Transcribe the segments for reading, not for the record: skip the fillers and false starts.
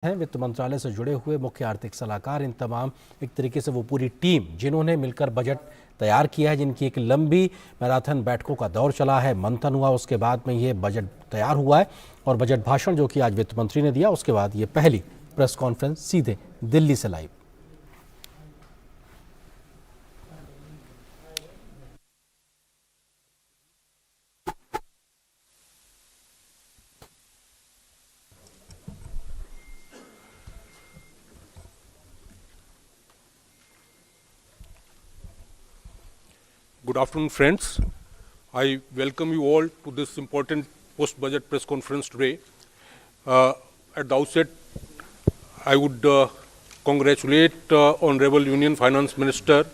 हैं वित्त मंत्रालय से जुड़े हुए मुख्य आर्थिक सलाहकार, इन तमाम एक तरीके से वो पूरी टीम जिन्होंने मिलकर बजट तैयार किया है, जिनकी एक लंबी मैराथन बैठकों का दौर चला है, मंथन हुआ, उसके बाद में ये बजट तैयार हुआ है। और बजट भाषण जो कि आज वित्त मंत्री ने दिया, उसके बाद ये पहली प्रेस कॉन्फ्रेंस सीधे दिल्ली से live. Good afternoon, friends. I welcome you all to this important post-budget press conference today. At the outset, I would congratulate Honorable Union Finance Minister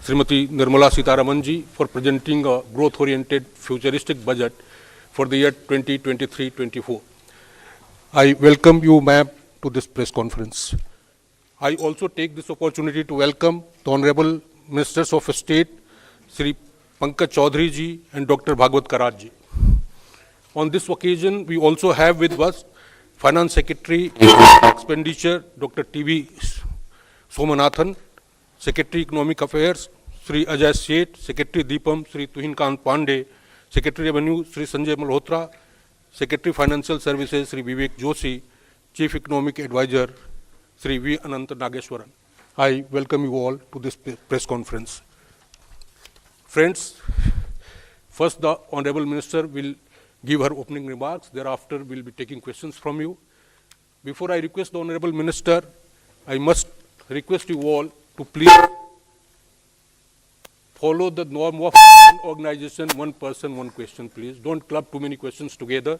Srimati Nirmala Sitharaman ji for presenting a growth-oriented futuristic budget for the year 2023-24. I welcome you, ma'am, to this press conference. I also take this opportunity to welcome the Honorable Ministers of State, Sri Pankaj Chaudhary ji and Dr. Bhagwat Karaj ji. On this occasion, we also have with us Finance Secretary Expenditure, Dr. T.V. Somanathan, Secretary Economic Affairs, Sri Ajay Seth, Secretary Deepam, Sri Tuhin Kant Pandey, Secretary Revenue, Sri Sanjay Malhotra, Secretary Financial Services, Sri Vivek Joshi, Chief Economic Advisor, Sri V. Anant Nageshwaran. I welcome you all to this press conference. Friends, first the Honorable Minister will give her opening remarks. Thereafter, we will be taking questions from you. Before I request the Honorable Minister, I must request you all to please follow the norm of one organization, one person, one question, please. Don't club too many questions together.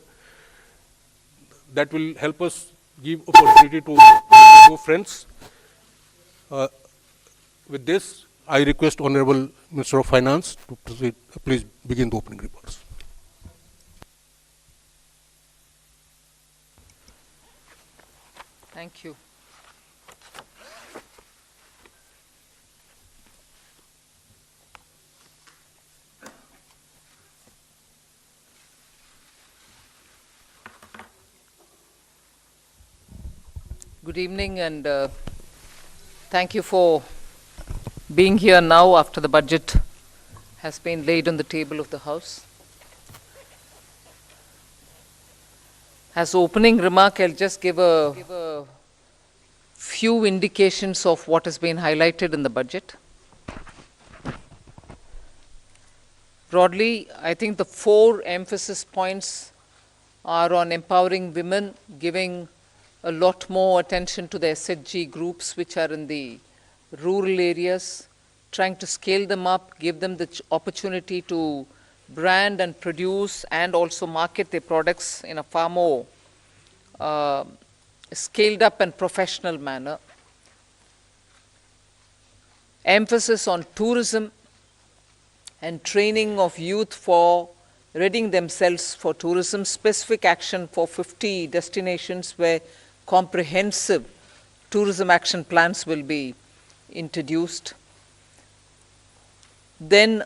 That will help us give opportunity to friends. With this, I request Honorable Minister of Finance to proceed. Please begin the opening remarks. Thank you. Good evening, and thank you for being here now after the budget has been laid on the table of the House. As opening remark, I'll just give a few indications of what has been highlighted in the budget. Broadly, I think the four emphasis points are on empowering women, giving a lot more attention to the SHG groups which are in the rural areas, trying to scale them up, give them the opportunity to brand and produce and also market their products in a far more scaled up and professional manner. Emphasis on tourism and training of youth for readying themselves for tourism, specific action for 50 destinations where comprehensive tourism action plans will be introduced. Then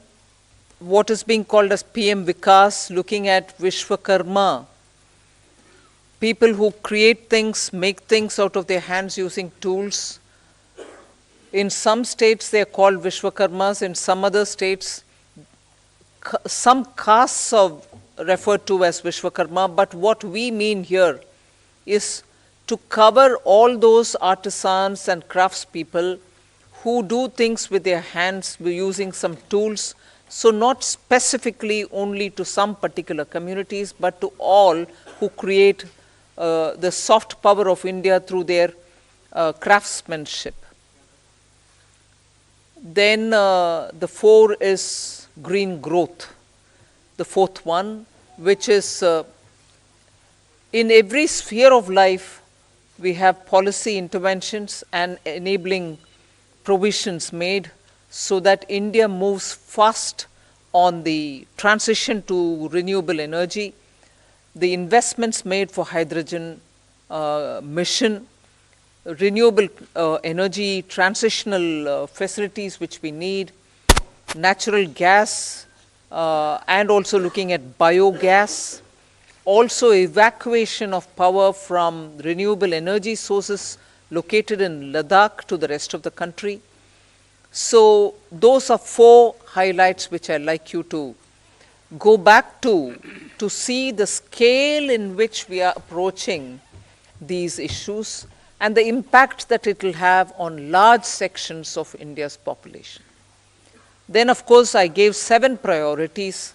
what is being called as PM Vikas, looking at Vishwakarma, people who create things, make things out of their hands using tools. In some states they are called Vishwakarmas, in some other states some castes are referred to as Vishwakarma, but what we mean here is to cover all those artisans and craftspeople who do things with their hands using some tools, so not specifically only to some particular communities, but to all who create the soft power of India through their craftsmanship. Then the four is green growth, the fourth one, which is in every sphere of life we have policy interventions and enabling provisions made so that India moves fast on the transition to renewable energy, the investments made for hydrogen mission, renewable energy transitional facilities which we need, natural gas, and also looking at biogas. also evacuation of power from renewable energy sources located in Ladakh to the rest of the country. So those are 4 highlights which I'd like you to go back to see the scale in which we are approaching these issues and the impact that it will have on large sections of India's population. Then, of course, I gave 7 priorities,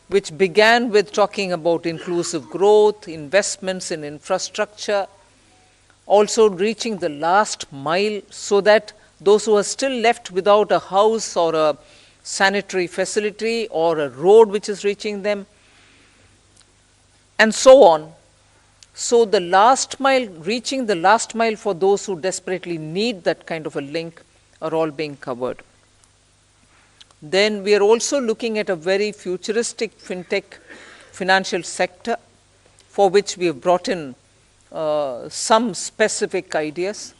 which began with talking about inclusive growth, investments in infrastructure, also reaching the last mile so that those who are still left without a house or a sanitary facility or a road which is reaching them, and so on. So the last mile, reaching the last mile for those who desperately need that kind of a link are all being covered. Then we are also looking at a very futuristic fintech financial sector for which we have brought in some specific ideas.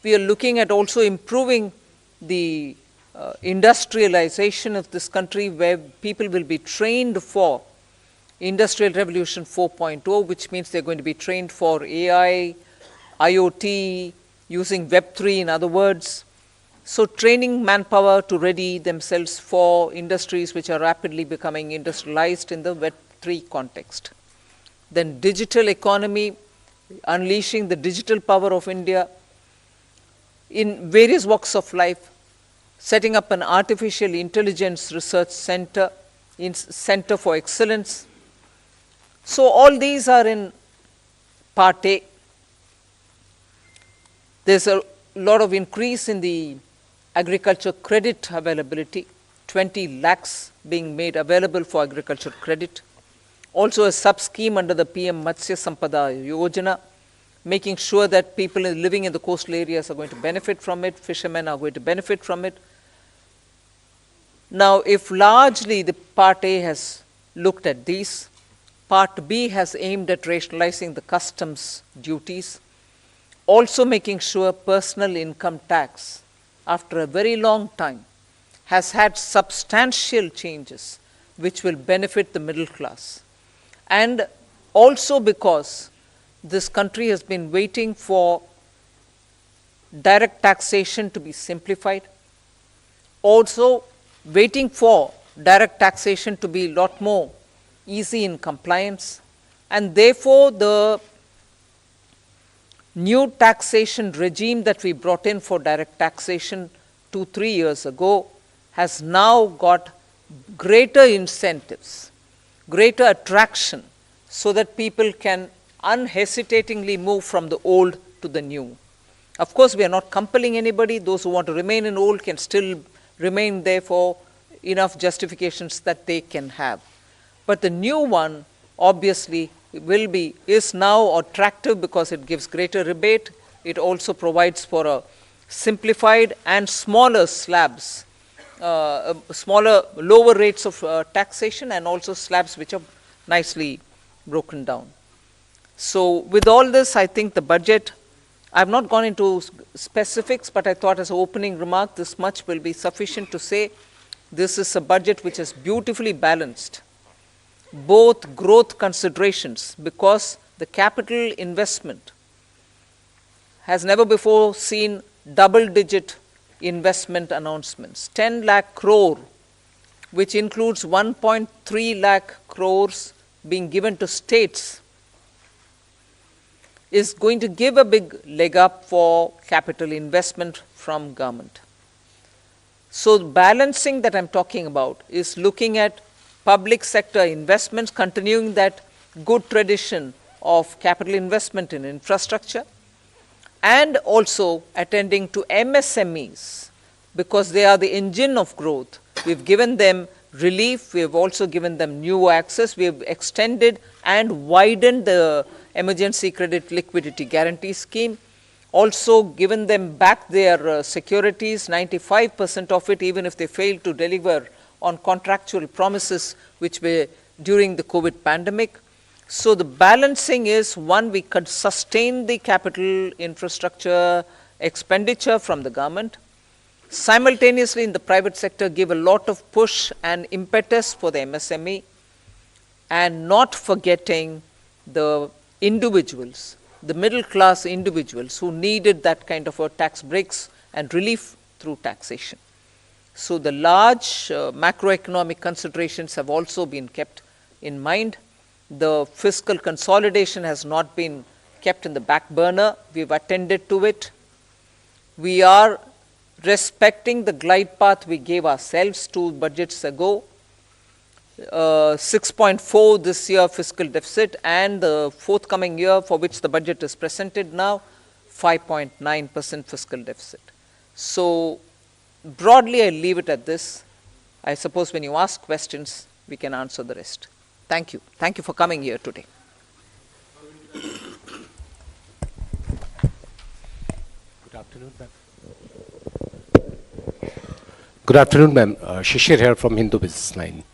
We are looking at also improving the industrialization of this country, where people will be trained for Industrial Revolution 4.0, which means they're going to be trained for AI, IoT, using Web3 in other words. So training manpower to ready themselves for industries which are rapidly becoming industrialized in the Web3 context. Then digital economy, unleashing the digital power of India in various walks of life, setting up an artificial intelligence research center, center for excellence. So all these are in part A. There's a lot of increase in the agriculture credit availability, 20 lakhs being made available for agriculture credit. Also a sub-scheme under the PM Matsya Sampada Yojana, making sure that people living in the coastal areas are going to benefit from it, fishermen are going to benefit from it. Now, if largely the part A has looked at these, part B has aimed at rationalizing the customs duties, also making sure personal income tax, after a very long time, has had substantial changes which will benefit the middle class. And also because this country has been waiting for direct taxation to be simplified, also waiting for direct taxation to be a lot more easy in compliance, and therefore the new taxation regime that we brought in for direct taxation 2-3 years ago has now got greater incentives, greater attraction, so that people can unhesitatingly move from the old to the new. Of course, we are not compelling anybody. Those who want to remain in old can still remain there for enough justifications that they can have. But the new one obviously is now attractive because it gives greater rebate. It also provides for a simplified and smaller slabs, lower rates of taxation, and also slabs which are nicely broken down. So with all this, I think the budget, I have not gone into specifics, but I thought as an opening remark, this much will be sufficient to say this is a budget which is beautifully balanced, both growth considerations, because the capital investment has never before seen double-digit investment announcements. 10 lakh crore, which includes 1.3 lakh crores being given to states, is going to give a big leg up for capital investment from government. So the balancing that I'm talking about is looking at public sector investments, continuing that good tradition of capital investment in infrastructure, and also attending to MSMEs, because they are the engine of growth. We've given them relief, we have also given them new access, we have extended and widened the emergency credit liquidity guarantee scheme, also given them back their securities, 95% of it, even if they fail to deliver on contractual promises which were during the COVID pandemic. So the balancing is, one, we could sustain the capital infrastructure expenditure from the government, simultaneously in the private sector give a lot of push and impetus for the MSME, and not forgetting the individuals, the middle class individuals who needed that kind of a tax breaks and relief through taxation. So the large macroeconomic considerations have also been kept in mind. The fiscal consolidation has not been kept in the back burner. We've attended to it. We are respecting the glide path we gave ourselves 2 budgets ago. 6.4 this year fiscal deficit, and the forthcoming year for which the budget is presented now, 5.9% fiscal deficit. So broadly, I leave it at this. I suppose when you ask questions, we can answer the rest. Thank you. Thank you for coming here today. Good afternoon, ma'am. Good afternoon, ma'am. Shishir here from Hindu Business Line.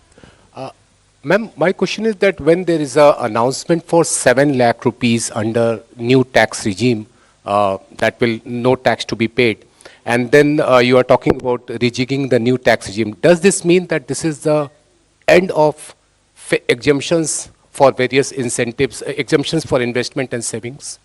Ma'am, my question is that when there is an announcement for 7 lakh rupees under new tax regime, that will no tax to be paid, and then you are talking about rejigging the new tax regime, does this mean that this is the end of exemptions for various incentives, exemptions for investment and savings?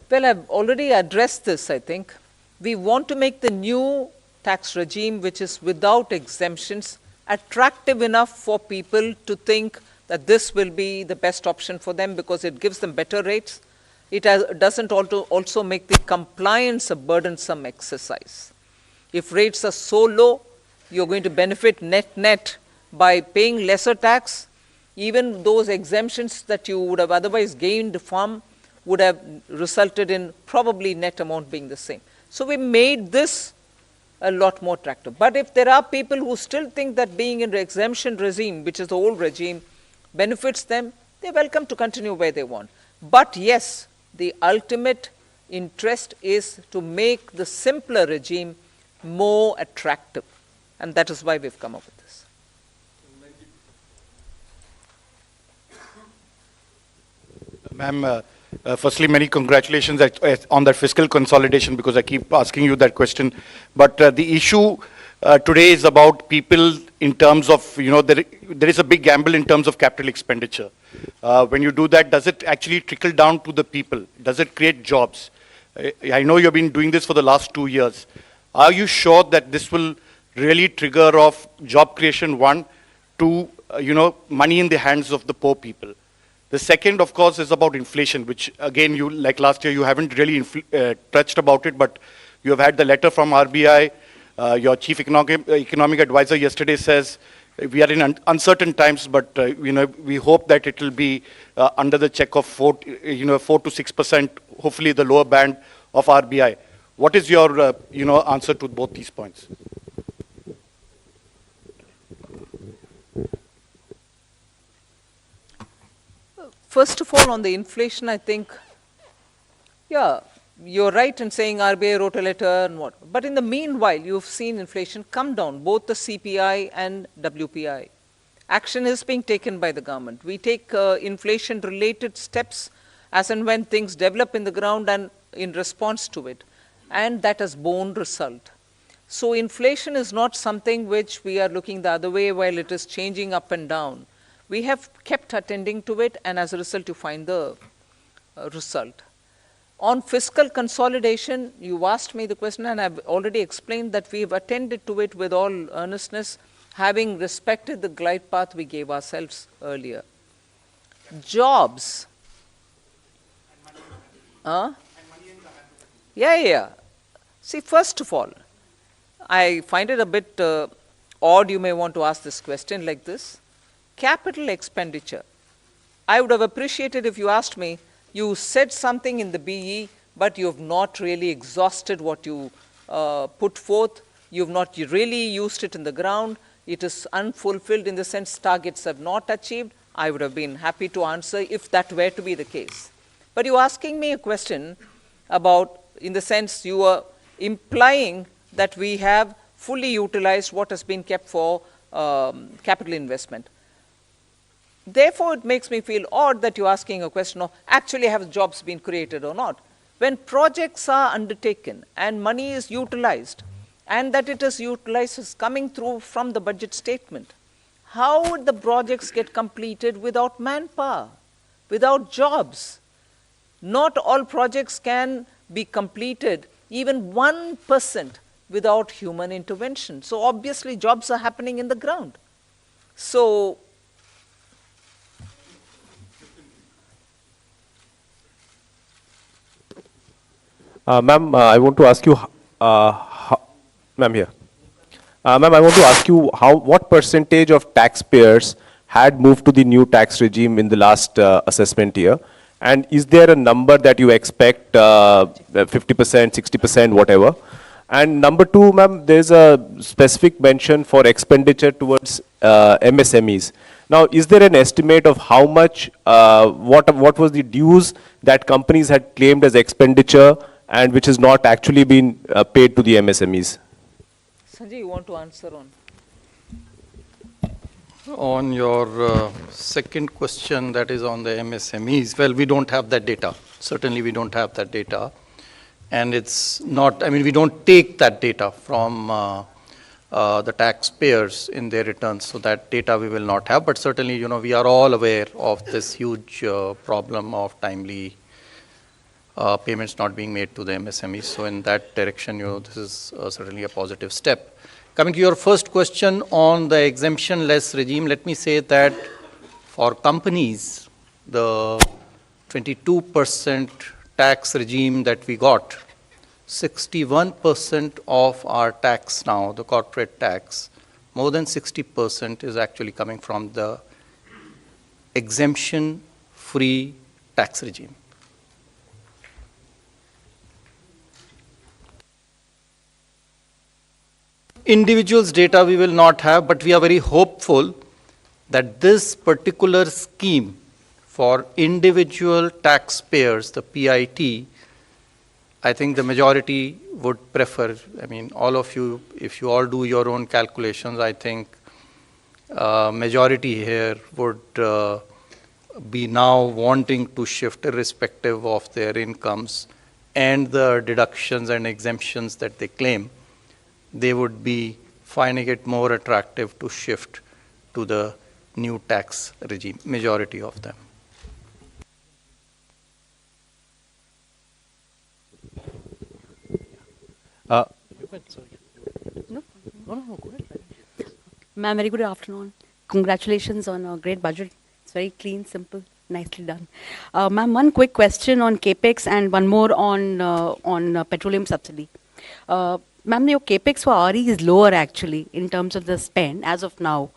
Well, I've already addressed this, I think. We want to make the new tax regime, which is without exemptions, attractive enough for people to think that this will be the best option for them because it gives them better rates. It doesn't also make the compliance a burdensome exercise. If rates are so low, you're going to benefit net by paying lesser tax. Even those exemptions that you would have otherwise gained from would have resulted in probably net amount being the same. So we made this a lot more attractive. But if there are people who still think that being in the exemption regime, which is the old regime, benefits them, they're welcome to continue where they want. But yes, the ultimate interest is to make the simpler regime more attractive. And that is why we've come up with this. Ma'am, firstly, many congratulations on that fiscal consolidation, because I keep asking you that question. But the issue today is about people in terms of, there is a big gamble in terms of capital expenditure. When you do that, does it actually trickle down to the people? Does it create jobs? I know you've been doing this for the last 2 years. Are you sure that this will really trigger off job creation, one, to, money in the hands of the poor people? The second, of course, is about inflation, which again, you, like last year, you haven't really touched about it, but you have had the letter from RBI. Your chief economic advisor yesterday says we are in uncertain times, but we hope that it will be under the check of 4 to 6%, hopefully the lower band of RBI. What is your answer to both these points? First of all, on the inflation, I think, yeah, you're right in saying RBI wrote a letter and what. But in the meanwhile, you've seen inflation come down, both the CPI and WPI. Action is being taken by the government. We take inflation-related steps as and when things develop in the ground and in response to it. And that has borne result. So inflation is not something which we are looking the other way while it is changing up and down. We have kept attending to it, and as a result, you find the result. On fiscal consolidation, you asked me the question, and I've already explained that we've attended to it with all earnestness, having respected the glide path we gave ourselves earlier. Jobs. Yeah. See, first of all, I find it a bit odd you may want to ask this question like this. Capital expenditure. I would have appreciated if you asked me, you said something in the BE, but you have not really exhausted what you put forth. You have not really used it in the ground. It is unfulfilled in the sense targets have not achieved. I would have been happy to answer if that were to be the case. But you're asking me a question about, in the sense you are implying that we have fully utilized what has been kept for capital investment. Therefore, it makes me feel odd that you're asking a question of actually have jobs been created or not. When projects are undertaken and money is utilized, and that it is utilized is coming through from the budget statement, how would the projects get completed without manpower, without jobs? Not all projects can be completed, even 1%, without human intervention. So obviously jobs are happening in the ground. So Ma'am, I want to ask you, ma'am here. Ma'am, I want to ask you what percentage of taxpayers had moved to the new tax regime in the last assessment year? And is there a number that you expect, 50%, 60%, whatever? And number two, ma'am, there's a specific mention for expenditure towards MSMEs. Now, is there an estimate of how much, what was the dues that companies had claimed as expenditure and which has not actually been paid to the MSMEs? Sanjay, you want to answer on? On your second question, that is on the MSMEs, well, we don't have that data. Certainly, we don't have that data. And it's not, I mean, we don't take that data from the taxpayers in their returns. So that data we will not have. But certainly, you know, we are all aware of this huge problem of timely payments not being made to the MSMEs. So in that direction, you know, this is certainly a positive step. Coming to your first question on the exemption-less regime, let me say that for companies, the 22% tax regime that we got, 61% of our tax now, the corporate tax, more than 60% is actually coming from the exemption-free tax regime. Individuals' data we will not have, but we are very hopeful that this particular scheme for individual taxpayers, the PIT, I think the majority would prefer. I mean, all of you, if you all do your own calculations, I think majority here would be now wanting to shift irrespective of their incomes and the deductions and exemptions that they claim. They would be finding it more attractive to shift to the new tax regime, majority of them. Ma'am, very good afternoon. Congratulations on a great budget. It's very clean, simple, nicely done. Ma'am, one quick question on CAPEX and one more on petroleum subsidy. Ma'am, your CAPEX for RE is lower actually in terms of the spend as of now.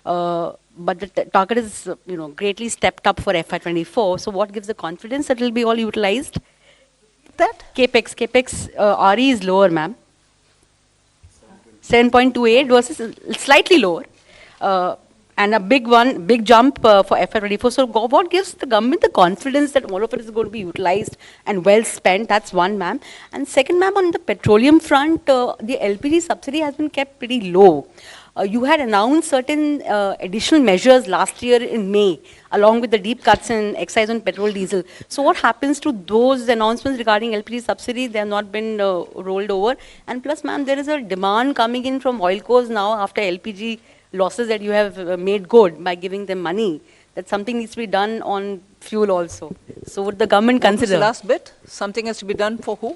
But the target is, you know, greatly stepped up for FY24. So what gives the confidence that it will be all utilized? That CAPEX RE is lower, ma'am. 7.28 versus slightly lower. And a big jump for FY24. So what gives the government the confidence that all of it is going to be utilized and well spent? That's one, ma'am. And second, ma'am, on the petroleum front, the LPG subsidy has been kept pretty low. You had announced certain additional measures last year in May, along with the deep cuts in excise on petrol, diesel. So what happens to those announcements regarding LPG subsidy? They have not been rolled over. And plus, ma'am, there is a demand coming in from oil cores now after LPG losses that you have made good by giving them money. That something needs to be done on fuel also. So would the government consider? What was the last bit? Something has to be done for who?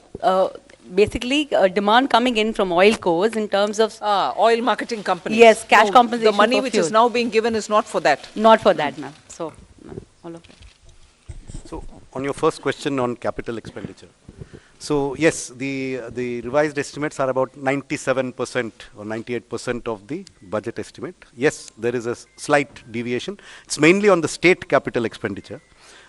Basically, demand coming in from oil cores in terms of... oil marketing companies. Yes, cash compensation. The money for which fuel. is now being given is not for that. Not for that, ma'am. So, all of it. So, on your first question on capital expenditure. So, yes, the revised estimates are about 97% or 98% of the budget estimate. Yes, there is a slight deviation. It's mainly on the state capital expenditure,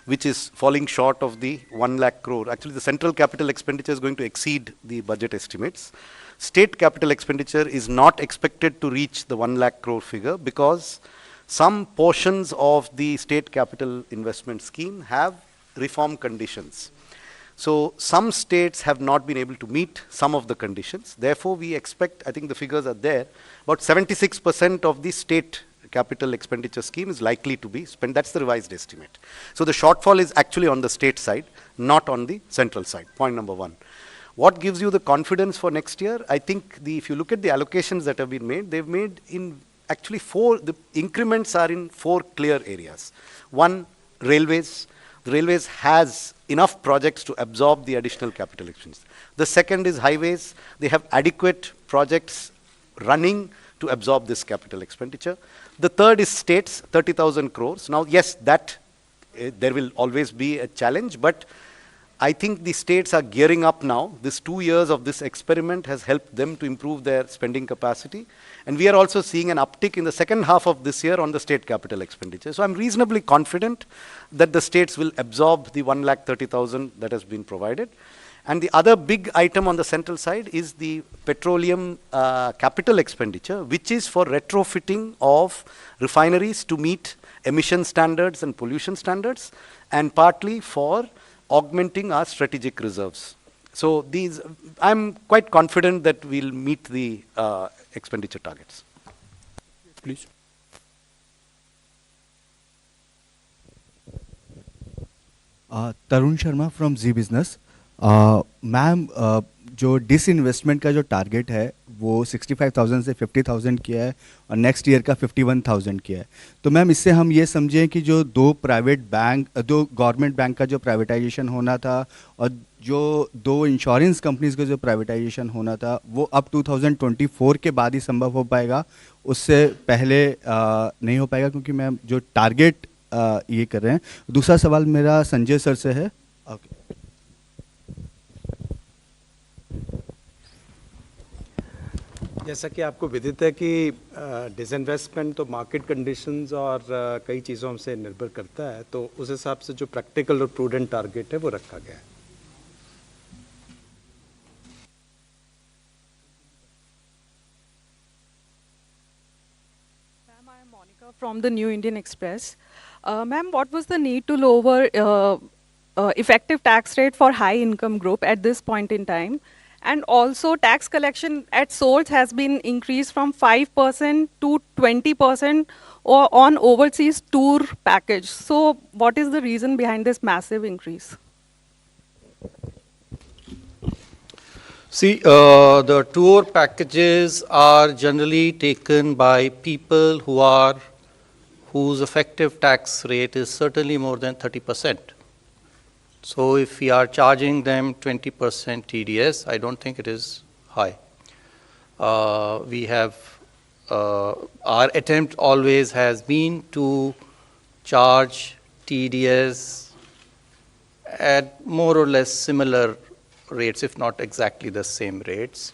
which is falling short of the 1 lakh crore. Actually, the central capital expenditure is going to exceed the budget estimates. State capital expenditure is not expected to reach the 1 lakh crore figure because some portions of the state capital investment scheme have reform conditions. So some states have not been able to meet some of the conditions. Therefore, we expect, I think the figures are there, about 76% of the state capital expenditure scheme is likely to be spent. That's the revised estimate. So the shortfall is actually on the state side, not on the central side. Point number one. What gives you the confidence for next year? I think if you look at the allocations that have been made, they've made in actually the increments are in 4 clear areas. One, railways. The railways has enough projects to absorb the additional capital expenditure. The second is highways. They have adequate projects running to absorb this capital expenditure. The third is states, 30,000 crores. Now, yes, that there will always be a challenge, but I think the states are gearing up now. This 2 years of this experiment has helped them to improve their spending capacity. And we are also seeing an uptick in the second half of this year on the state capital expenditure. So I'm reasonably confident that the states will absorb the 1,30,000 that has been provided. And the other big item on the central side is the petroleum capital expenditure, which is for retrofitting of refineries to meet emission standards and pollution standards, and partly for augmenting our strategic reserves. So these, I'm quite confident that we'll meet the expenditure targets. Please. Tarun Sharma from Zee Business. Ma'am, जो disinvestment का जो target है वो 65,000 से 50,000 किया है और next year का 51,000 किया है। तो मैम, इससे हम ये समझें कि जो दो गवर्नमेंट बैंक का जो प्राइवेटाइजेशन होना था और जो 2 इंश्योरेंस कंपनीज का जो प्राइवेटाइजेशन होना था वो अब 2024 के बाद ही संभव हो पाएगा, उससे पहले नहीं हो पाएगा, क्योंकि मैम जो टारगेट ये कर रहे हैं। दूसरा सवाल मेरा संजय सर से है। जैसा कि आपको विदित है कि डिसइन्वेस्टमेंट तो मार्केट कंडीशंस और कई चीज़ों से निर्भर करता है, तो उस हिसाब से जो प्रैक्टिकल और प्रूडेंट टारगेट है वो रखा गया है। Ma'am, I am Monica from the New Indian Express. Ma'am, what was the need to lower effective tax rate for high income group at this point in time? And also tax collection at source has been increased from 5% to 20% on overseas tour package. So what is the reason behind this massive increase? See, the tour packages are generally taken by people whose effective tax rate is certainly more than 30%. So if we are charging them 20% TDS, I don't think it is high. We have, our attempt always has been to charge TDS at more or less similar rates, if not exactly the same rates.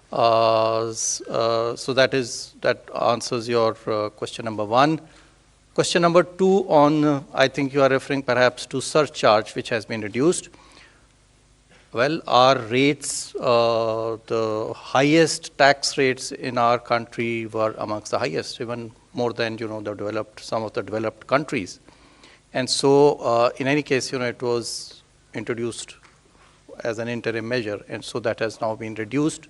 So that answers your question number 1. Question number 2 on, I think you are referring perhaps to surcharge, which has been reduced. Well, our rates, the highest tax rates in our country were amongst the highest, even more than, some of the developed countries. And so, in any case, it was introduced as an interim measure, and so that has now been reduced,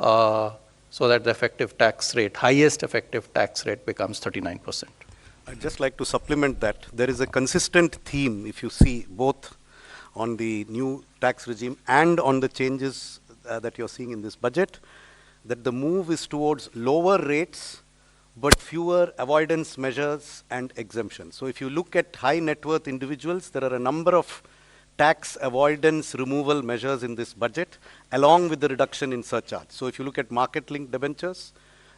so that the effective tax rate, highest effective tax rate becomes 39%. I'd just like to supplement that. There is a consistent theme, if you see, both on the new tax regime and on the changes that you're seeing in this budget, that the move is towards lower rates, but fewer avoidance measures and exemptions. So if you look at high net worth individuals, there are a number of tax avoidance removal measures in this budget, along with the reduction in surcharge. So if you look at market-linked debentures,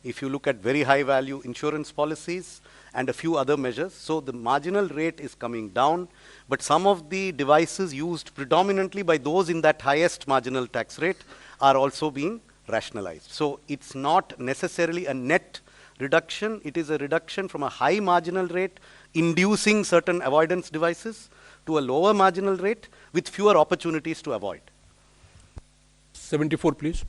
if you look at very high-value insurance policies, and a few other measures. So the marginal rate is coming down, but some of the devices used predominantly by those in that highest marginal tax rate are also being rationalized. So it's not necessarily a net reduction, it is a reduction from a high marginal rate inducing certain avoidance devices to a lower marginal rate with fewer opportunities to avoid. 74, please.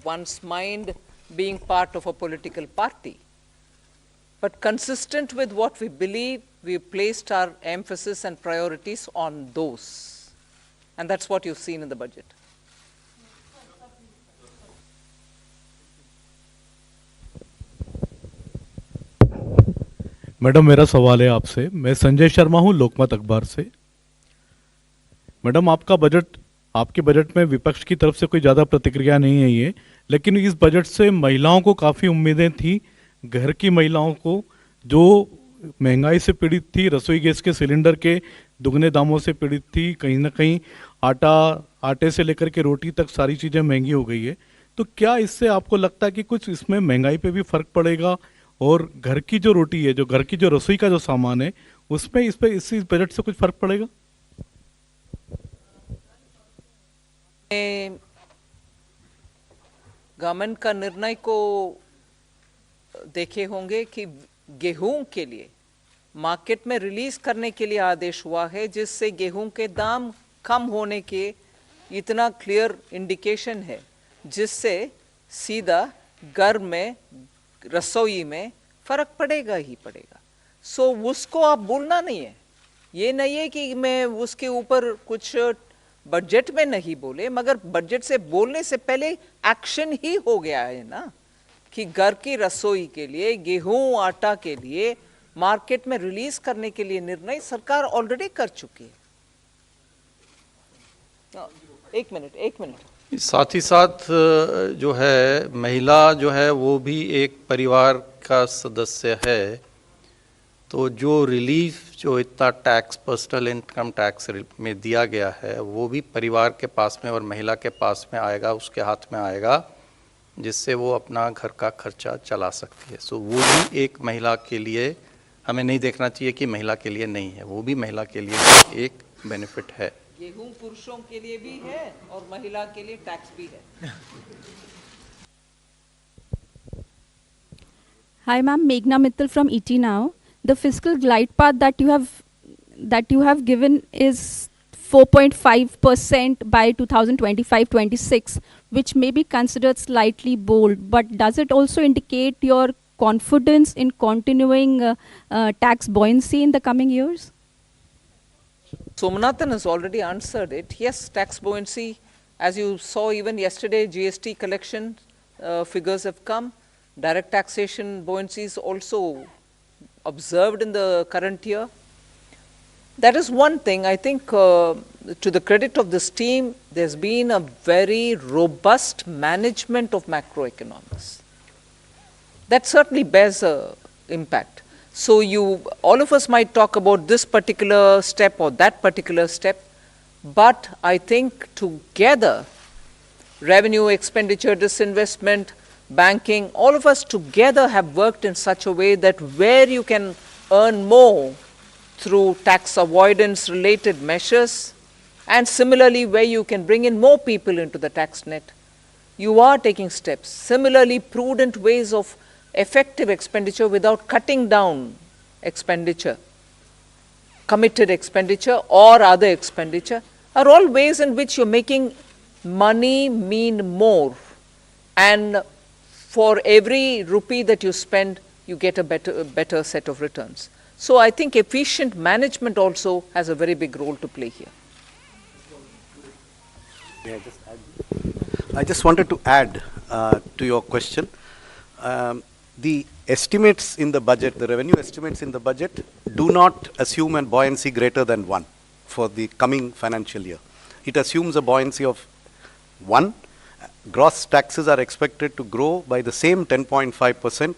one's mind being part of a political party. But consistent with what we believe, we placed our emphasis and priorities on those. And that's what you've seen in the budget. Madam मेरा सवाल है आपसे। मैं संजय शर्मा हूं लोकमत अखबार से। Madam आपके budget में विपक्ष की तरफ से कोई ज़्यादा प्रतिक्रिया नहीं है ये, लेकिन इस बजट से महिलाओं को काफ़ी उम्मीदें थी। घर की महिलाओं को जो महंगाई से पीड़ित थी, रसोई गैस के सिलेंडर के दुगने दामों से पीड़ित थी, कहीं ना कहीं आटे से लेकर के रोटी तक सारी चीज़ें महंगी हो गई है। तो क्या इससे आपको लगता है कि कुछ इसमें महंगाई पे भी फर्क पड़ेगा और घर की जो रोटी है, जो घर की जो रसोई का जो सामान है, उसमें इस बजट से कुछ फर्क पड़ेगा? गवर्नमेंट का निर्णय को देखे होंगे कि गेहूं के लिए मार्केट में रिलीज करने के लिए आदेश हुआ है, जिससे गेहूं के दाम कम होने के इतना क्लियर इंडिकेशन है, जिससे सीधा घर में रसोई में फर्क पड़ेगा ही पड़ेगा। सो उसको आप बोलना नहीं है। ये नहीं है कि मैं उसके ऊपर कुछ बजट में नहीं बोले, मगर बजट से बोलने से पहले एक्शन ही हो गया है ना, कि घर की रसोई के लिए गेहूं आटा के लिए मार्केट में रिलीज करने के लिए निर्णय सरकार ऑलरेडी कर चुकी है। एक मिनट। साथ ही साथ जो है महिला जो है वो भी एक परिवार का सदस्य है, तो जो रिलीफ जो इतना टैक्स पर्सनल इनकम टैक्स में दिया गया है वो भी परिवार के पास में और महिला के पास में आएगा, उसके हाथ में आएगा, जिससे वो अपना घर का खर्चा चला सकती है। सो वो भी एक महिला के लिए, हमें नहीं देखना चाहिए कि महिला के लिए नहीं है, वो भी महिला के लिए एक बेनिफिट है। गेहूं पुरुषों के लिए भी है और महिला के लिए टैक्स भी है। Hi ma'am, Meghna Mittal from ET Now. The fiscal glide path that you have given is 4.5% by 2025-26, which may be considered slightly bold, but does it also indicate your confidence in continuing tax buoyancy in the coming years? Somanathan has already answered it. Yes, tax buoyancy, as you saw even yesterday, GST collection figures have come. Direct taxation buoyancy is also observed in the current year. That is one thing. I think to the credit of this team, there's been a very robust management of macroeconomics. That certainly bears an impact. So all of us might talk about this particular step or that particular step, but I think together, revenue, expenditure, disinvestment, banking, all of us together have worked in such a way that where you can earn more through tax avoidance related measures, and similarly where you can bring in more people into the tax net, you are taking steps. Similarly, prudent ways of effective expenditure without cutting down expenditure, committed expenditure or other expenditure, are all ways in which you're making money mean more, and for every rupee that you spend, you get a better set of returns. So I think efficient management also has a very big role to play here. I just wanted to add to your question. The estimates in the budget, the revenue estimates in the budget, do not assume a buoyancy greater than 1 for the coming financial year. It assumes a buoyancy of 1. Gross taxes are expected to grow by the same 10.5%,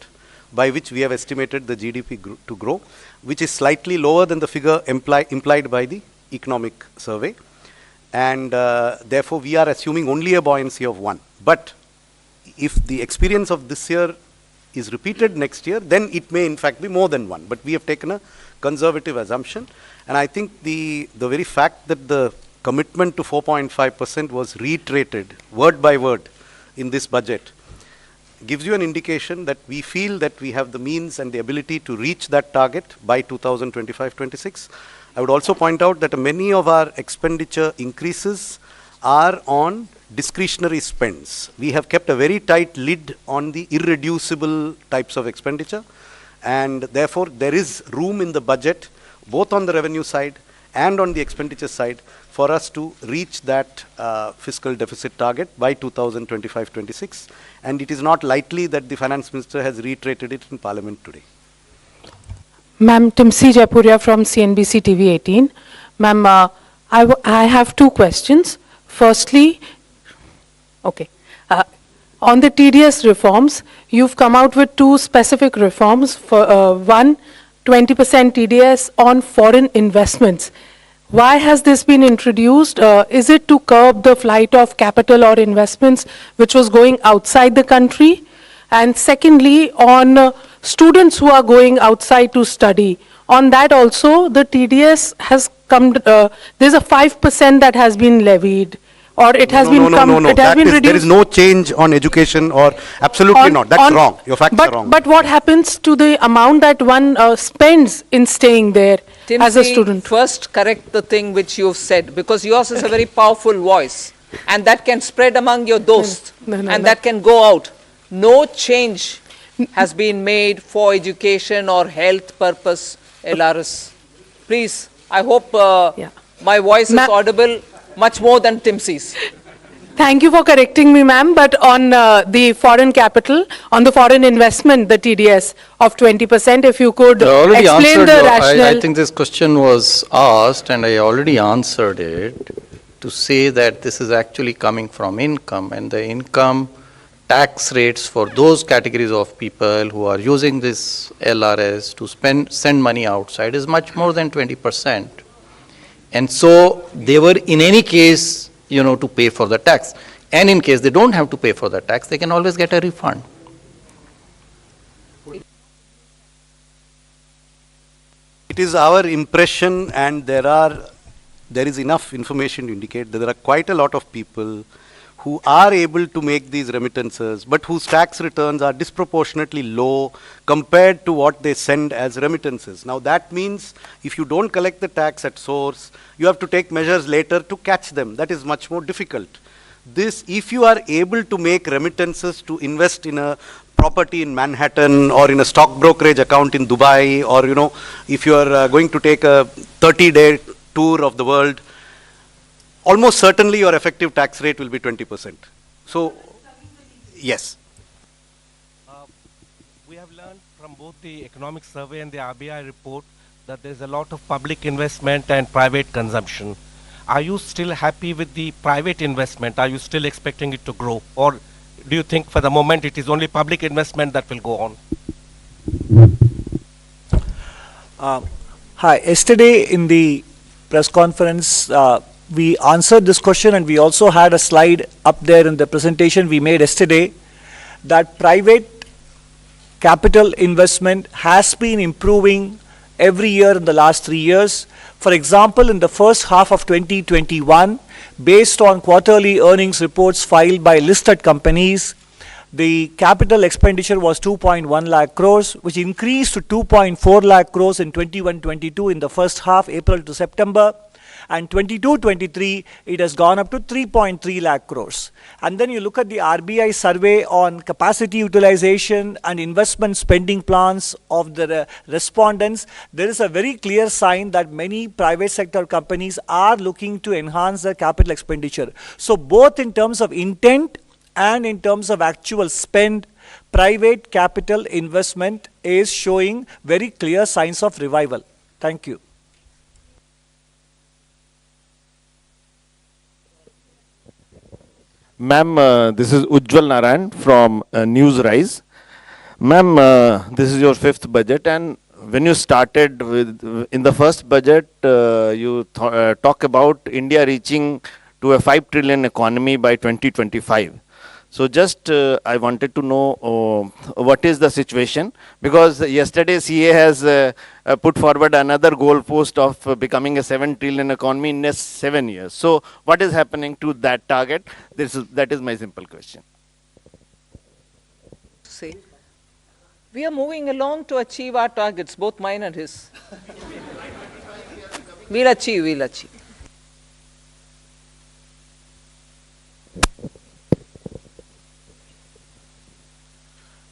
by which we have estimated the GDP to grow, which is slightly lower than the figure implied by the economic survey. And therefore, we are assuming only a buoyancy of 1. But if the experience of this year is repeated next year, then it may in fact be more than 1. But we have taken a conservative assumption. And I think the very fact that the commitment to 4.5% was reiterated word by word in this budget gives you an indication that we feel that we have the means and the ability to reach that target by 2025-26. I would also point out that many of our expenditure increases are on discretionary spends. We have kept a very tight lid on the irreducible types of expenditure, and therefore there is room in the budget, both on the revenue side and on the expenditure side, for us to reach that fiscal deficit target by 2025-26. And it is not lightly that the Finance Minister has reiterated it in Parliament today. Ma'am, Timsi Jaipuria from CNBC TV 18. Ma'am, I have two questions. Firstly, on the TDS reforms, you've come out with two specific reforms. For one, 20% TDS on foreign investments. Why has this been introduced? Is it to curb the flight of capital or investments which was going outside the country? And secondly, on students who are going outside to study, on that also the TDS has come, there's a 5% that has been levied, or it has been reduced. There is no change on education, or absolutely not. That's wrong. Your facts are wrong. But what happens to the amount that one spends in staying there as a student? First correct the thing which you've said, because yours is a very powerful voice, and that can spread among your dosts, and that can go out. No change has been made for education or health purpose, LRS. Please, I hope my voice is audible much more than Timsi's. Thank you for correcting me, ma'am. But on the foreign capital, on the foreign investment, the TDS of 20%, if you could explain the rationale. I think this question was asked, and I already answered it, to say that this is actually coming from income, and the income tax rates for those categories of people who are using this LRS to send money outside is much more than 20%. And so they were in any case, to pay for the tax. And in case they don't have to pay for the tax, they can always get a refund. It is our impression, and there is enough information to indicate that there are quite a lot of people who are able to make these remittances, but whose tax returns are disproportionately low compared to what they send as remittances. Now that means if you don't collect the tax at source, you have to take measures later to catch them. That is much more difficult. If you are able to make remittances to invest in a property in Manhattan or in a stock brokerage account in Dubai, or if you are going to take a 30-day tour of the world, almost certainly your effective tax rate will be 20%. So, yes. We have learned from both the economic survey and the RBI report that there's a lot of public investment and private consumption. Are you still happy with the private investment? Are you still expecting it to grow? Or do you think for the moment it is only public investment that will go on? Hi, yesterday in the press conference, we answered this question, and we also had a slide up there in the presentation we made yesterday, that private capital investment has been improving every year in the last 3 years. For example, in the first half of 2021, based on quarterly earnings reports filed by listed companies, the capital expenditure was 2.1 lakh crores, which increased to 2.4 lakh crores in 21-22 in the first half, April to September. And 22-23, it has gone up to 3.3 lakh crores. And then you look at the RBI survey on capacity utilization and investment spending plans of the respondents. There is a very clear sign that many private sector companies are looking to enhance their capital expenditure. So both in terms of intent and in terms of actual spend, private capital investment is showing very clear signs of revival. Thank you. Ma'am, this is Ujjwal Narayan from Newsrise. Ma'am, this is your 5th budget, and when you started in the first budget, you talk about India reaching to a 5 trillion economy by 2025. So just I wanted to know what is the situation, because yesterday CA has put forward another goal post of becoming a 7 trillion economy in next 7 years. So what is happening to that target? That is my simple question. See, we are moving along to achieve our targets, both mine and his. We'll achieve.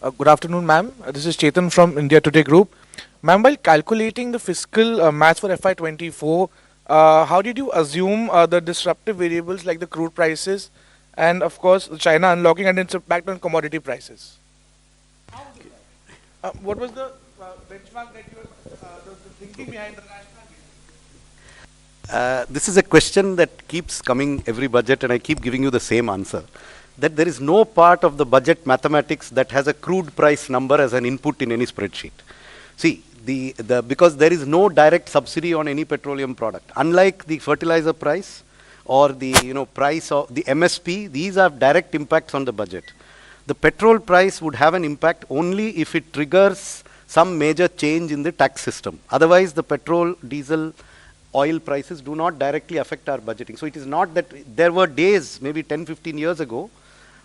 Good afternoon, ma'am. This is Chetan from India Today Group. Ma'am, while calculating the fiscal maths for FY24, how did you assume the disruptive variables like the crude prices and, of course, China unlocking and its impact on commodity prices? What was the benchmark that you were the thinking behind the rationale? This is a question that keeps coming every budget, and I keep giving you the same answer. That there is no part of the budget mathematics that has a crude price number as an input in any spreadsheet. See, because there is no direct subsidy on any petroleum product. Unlike the fertilizer price or the price of the MSP, these have direct impacts on the budget. The petrol price would have an impact only if it triggers some major change in the tax system. Otherwise, the petrol, diesel, oil prices do not directly affect our budgeting. So it is not that there were days, maybe 10, 15 years ago,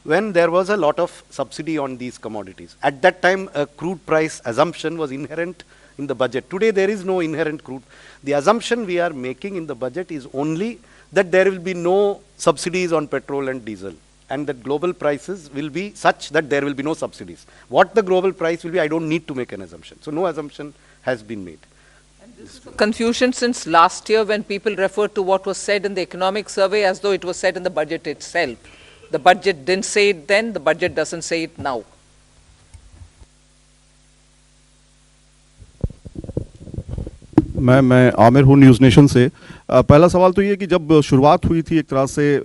when there was a lot of subsidy on these commodities. At that time, a crude price assumption was inherent in the budget. Today, there is no inherent crude. The assumption we are making in the budget is only that there will be no subsidies on petrol and diesel, and that global prices will be such that there will be no subsidies. What the global price will be, I don't need to make an assumption. So no assumption has been made. Confusion since last year when people referred to what was said in the economic survey as though it was said in the budget itself. The budget didn't say it then, the budget doesn't say it now. मैं आमिर हूँ news nation से। पहला सवाल तो ये कि जब शुरुआत हुई थी एक तरह से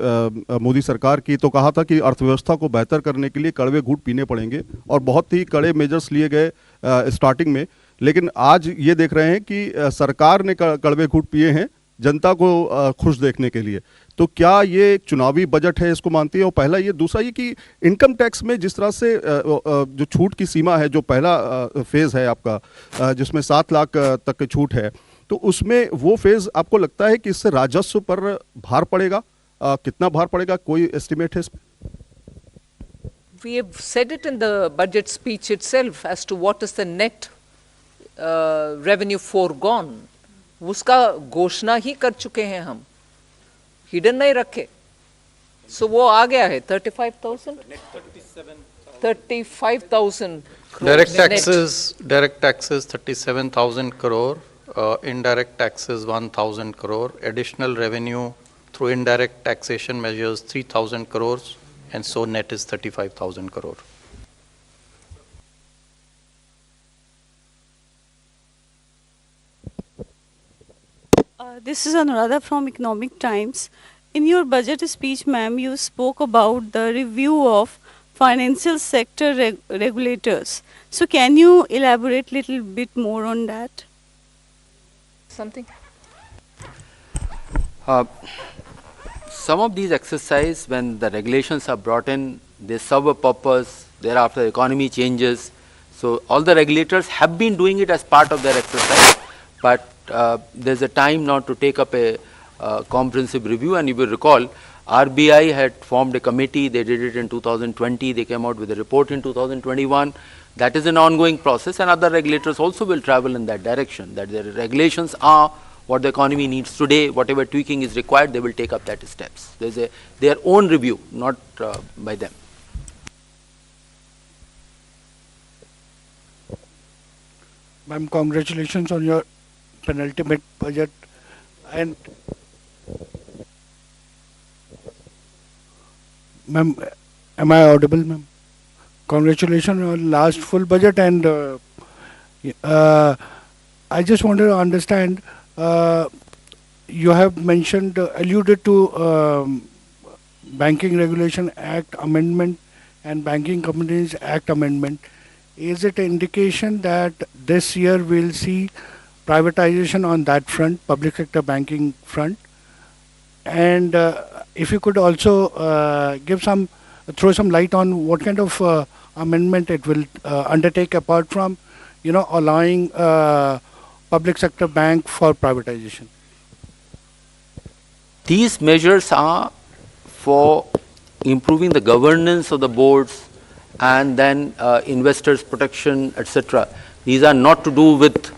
मोदी सरकार की, तो कहा था कि अर्थव्यवस्था को बेहतर करने के लिए कड़वे घूंट पीने पड़ेंगे और बहुत ही कड़े मेजर्स लिए गए स्टार्टिंग में। लेकिन आज ये देख रहे हैं कि सरकार ने कड़वे घूंट पिए हैं जनता को खुश देखने के लिए। तो क्या ये एक चुनावी बजट है, इसको मानती है? और पहला ये, दूसरा ये कि इनकम टैक्स में जिस तरह से जो छूट की सीमा है, जो पहला फेज़ है आपका जिसमें 7 लाख तक की छूट है, तो उसमें वो फेज़ आपको लगता है कि इससे राजस्व पर भार पड़ेगा? कितना भार पड़ेगा, कोई एस्टिमेट है इसमें? We have said it in the budget speech itself as to what is the net revenue foregone. उसका घोषणा ही कर चुके हैं हम, हिडन नहीं रखे। सो वो आ गया है 35,000 direct taxes 37,000 crore, indirect taxes 1,000 crore, additional revenue through indirect taxation measures 3,000 crores, and so net is 35,000 crore. This is Anuradha from Economic Times. In your budget speech, ma'am, you spoke about the review of financial sector regulators. So can you elaborate a little bit more on that? Something? Some of these exercises, when the regulations are brought in, they serve a purpose, thereafter the economy changes. So all the regulators have been doing it as part of their exercise, but there's a time now to take up a comprehensive review. And you will recall, RBI had formed a committee, they did it in 2020, they came out with a report in 2021. That is an ongoing process, and other regulators also will travel in that direction, that their regulations are what the economy needs today, whatever tweaking is required, they will take up that steps. There's their own review, not by them. Ma'am, congratulations on your penultimate budget. And ma'am, am I audible, ma'am? Congratulations on last full budget, and I just wanted to understand, you have mentioned, alluded to Banking Regulation Act amendment and Banking Companies Act amendment. Is it an indication that this year we'll see privatization on that front, public sector banking front? And if you could also throw some light on what kind of amendment it will undertake, apart from, allowing public sector bank for privatization. These measures are for improving the governance of the boards and then investors protection, etc. These are not to do with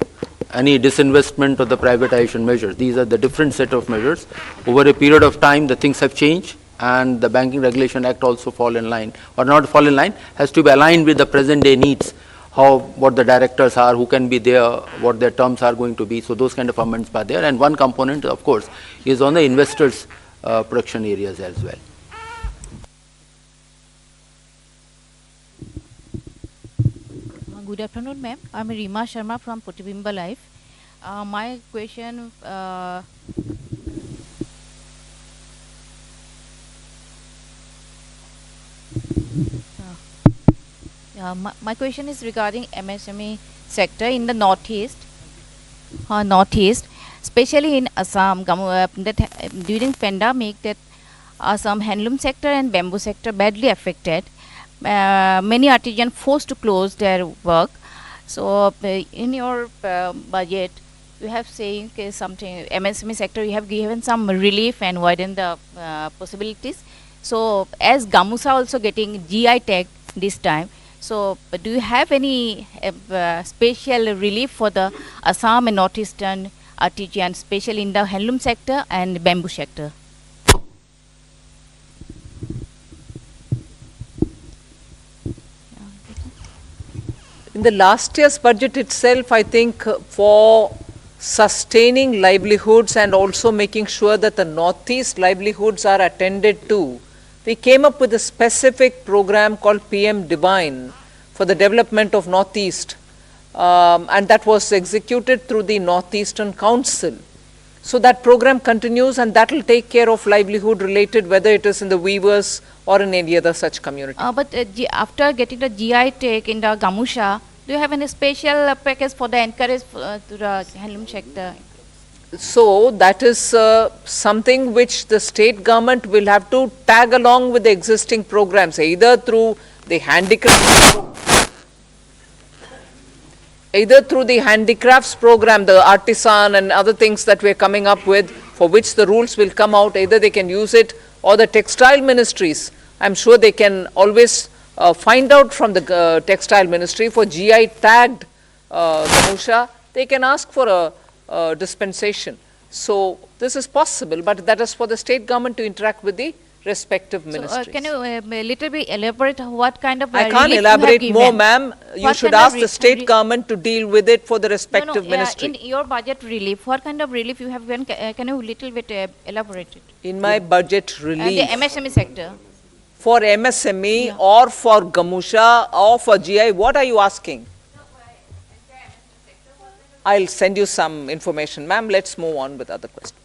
any disinvestment or the privatization measures. These are the different set of measures. Over a period of time, the things have changed, and the Banking Regulation Act also fall in line, or not fall in line, has to be aligned with the present day needs, what the directors are, who can be there, what their terms are going to be. So those kind of amendments are there. And one component, of course, is on the investors' protection areas as well. Good afternoon, ma'am. I'm Rima Sharma from Pratibimba Life. My question my question is regarding MSME sector in the northeast, especially in Assam. During pandemic, that Assam handloom sector and bamboo sector badly affected. Many artisans forced to close their work. So in your budget, you have saying something MSME sector. You have given some relief and widen the possibilities. So as Gamusa also getting GI tag this time. So do you have any special relief for the Assam and northeastern artisans, especially in the handloom sector and bamboo sector? In the last year's budget itself, I think for sustaining livelihoods and also making sure that the northeast livelihoods are attended to, we came up with a specific program called PM Divine for the development of Northeast, and that was executed through the Northeastern Council. So that program continues, and that will take care of livelihood related, whether it is in the weavers or in any other such community. But after getting the GI tag in the Gamusha, do you have any special package for the encourage to the handloom sector? So that is something which the state government will have to tag along with the existing programs, either through the handicrafts program, the artisan and other things that we're coming up with, for which the rules will come out. Either they can use it, or the textile ministries. I'm sure they can always find out from the textile ministry for GI tagged Gamusha. They can ask for a dispensation. So this is possible, but that is for the state government to interact with the respective ministries. Can you a little bit elaborate what kind of I can't elaborate more, ma'am. You should ask the state government to deal with it for the respective ministry. In your budget relief, what kind of relief you have given? Can you little bit elaborate it? In my budget relief. The MSME sector. For MSME or for Gamusha or for GI, what are you asking? I'll send you some information. Ma'am, let's move on with other questions.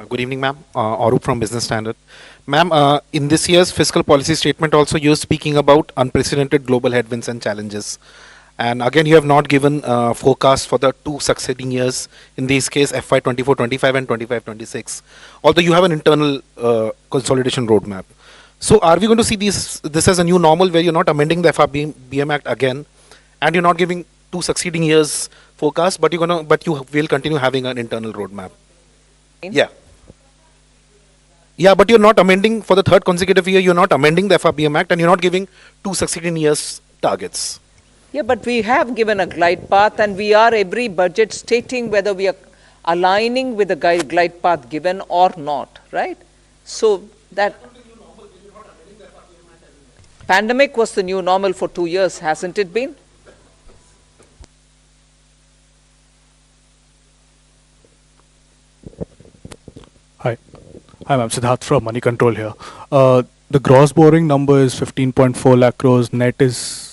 Good evening, ma'am. Arup from Business Standard. Ma'am, in this year's fiscal policy statement also you're speaking about unprecedented global headwinds and challenges. And again, you have not given forecast for the two succeeding years, in this case FY 24-25 and 25-26, although you have an internal consolidation roadmap. So are we going to see this as a new normal where you're not amending the FRBM Act again, and you're not giving two succeeding years forecast, but you will continue having an internal roadmap? Yeah. Yeah, but you're not amending for the third consecutive year, you're not amending the FRBM Act, and you're not giving two succeeding years targets. Yeah, but we have given a glide path, and we are every budget stating whether we are aligning with the glide path given or not, right? So that pandemic was the new normal for 2 years, hasn't it been? Hi, I'm Siddharth from Money Control here. The gross borrowing number is 15.4 lakh crores, net is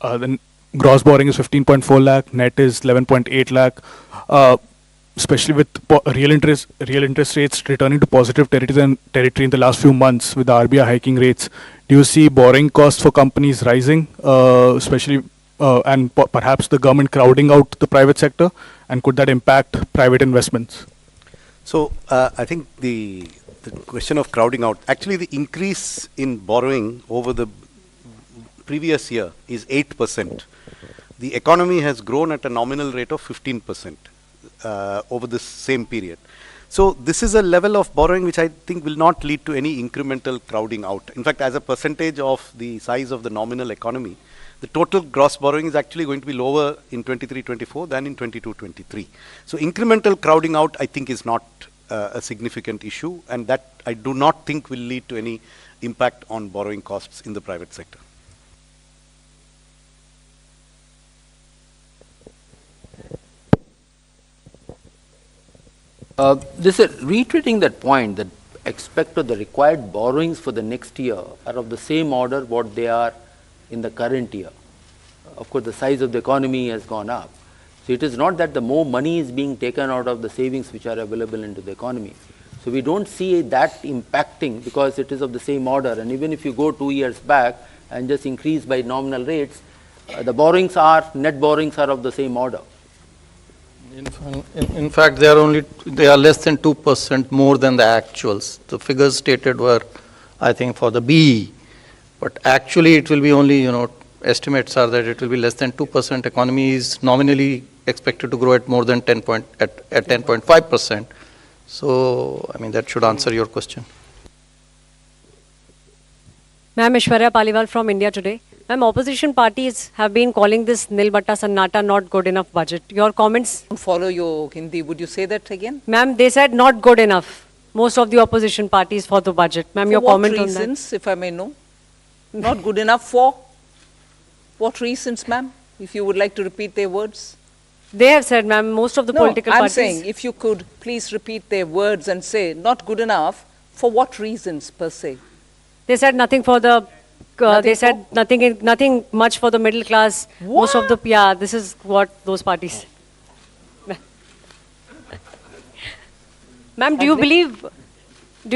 the gross borrowing is 15.4 lakh, net is 11.8 lakh. Especially with real interest rates returning to positive territory in the last few months with the RBI hiking rates, do you see borrowing costs for companies rising, especially and perhaps the government crowding out the private sector, and could that impact private investments? So I think the question of crowding out, actually the increase in borrowing over the previous year is 8%. The economy has grown at a nominal rate of 15%. Over this same period. So this is a level of borrowing which I think will not lead to any incremental crowding out. In fact, as a percentage of the size of the nominal economy, the total gross borrowing is actually going to be lower in 23-24 than in 22-23. So incremental crowding out, I think, is not a significant issue, and that I do not think will lead to any impact on borrowing costs in the private sector. This is reiterating that point that expect the required borrowings for the next year are of the same order what they are in the current year. Of course, the size of the economy has gone up. So it is not that the more money is being taken out of the savings which are available into the economy. So we don't see that impacting because it is of the same order. And even if you go 2 years back and just increase by nominal rates, the borrowings are, net borrowings are of the same order. In fact, they are less than 2% more than the actuals. The figures stated were, I think, for the BE, but actually it will be only, estimates are that it will be less than 2%. Economy is nominally expected to grow at more than 10.5%. So, I mean, that should answer your question. Ma'am, Ishwarya Paliwal from India Today. Ma'am, opposition parties have been calling this Nil Batta Sannata not good enough budget. Your comments? Follow your Hindi. Would you say that again? Ma'am, they said not good enough. Most of the opposition parties for the budget. Ma'am, your comment on that? For what reasons, if I may know? Not good enough for? What reasons, ma'am? If you would like to repeat their words. They have said, ma'am, most of the political parties. I'm saying, if you could please repeat their words and say, not good enough, for what reasons per se? They said nothing for the, they said nothing much for the middle class. What? Most of the, yeah, this is what those parties. Ma'am, do you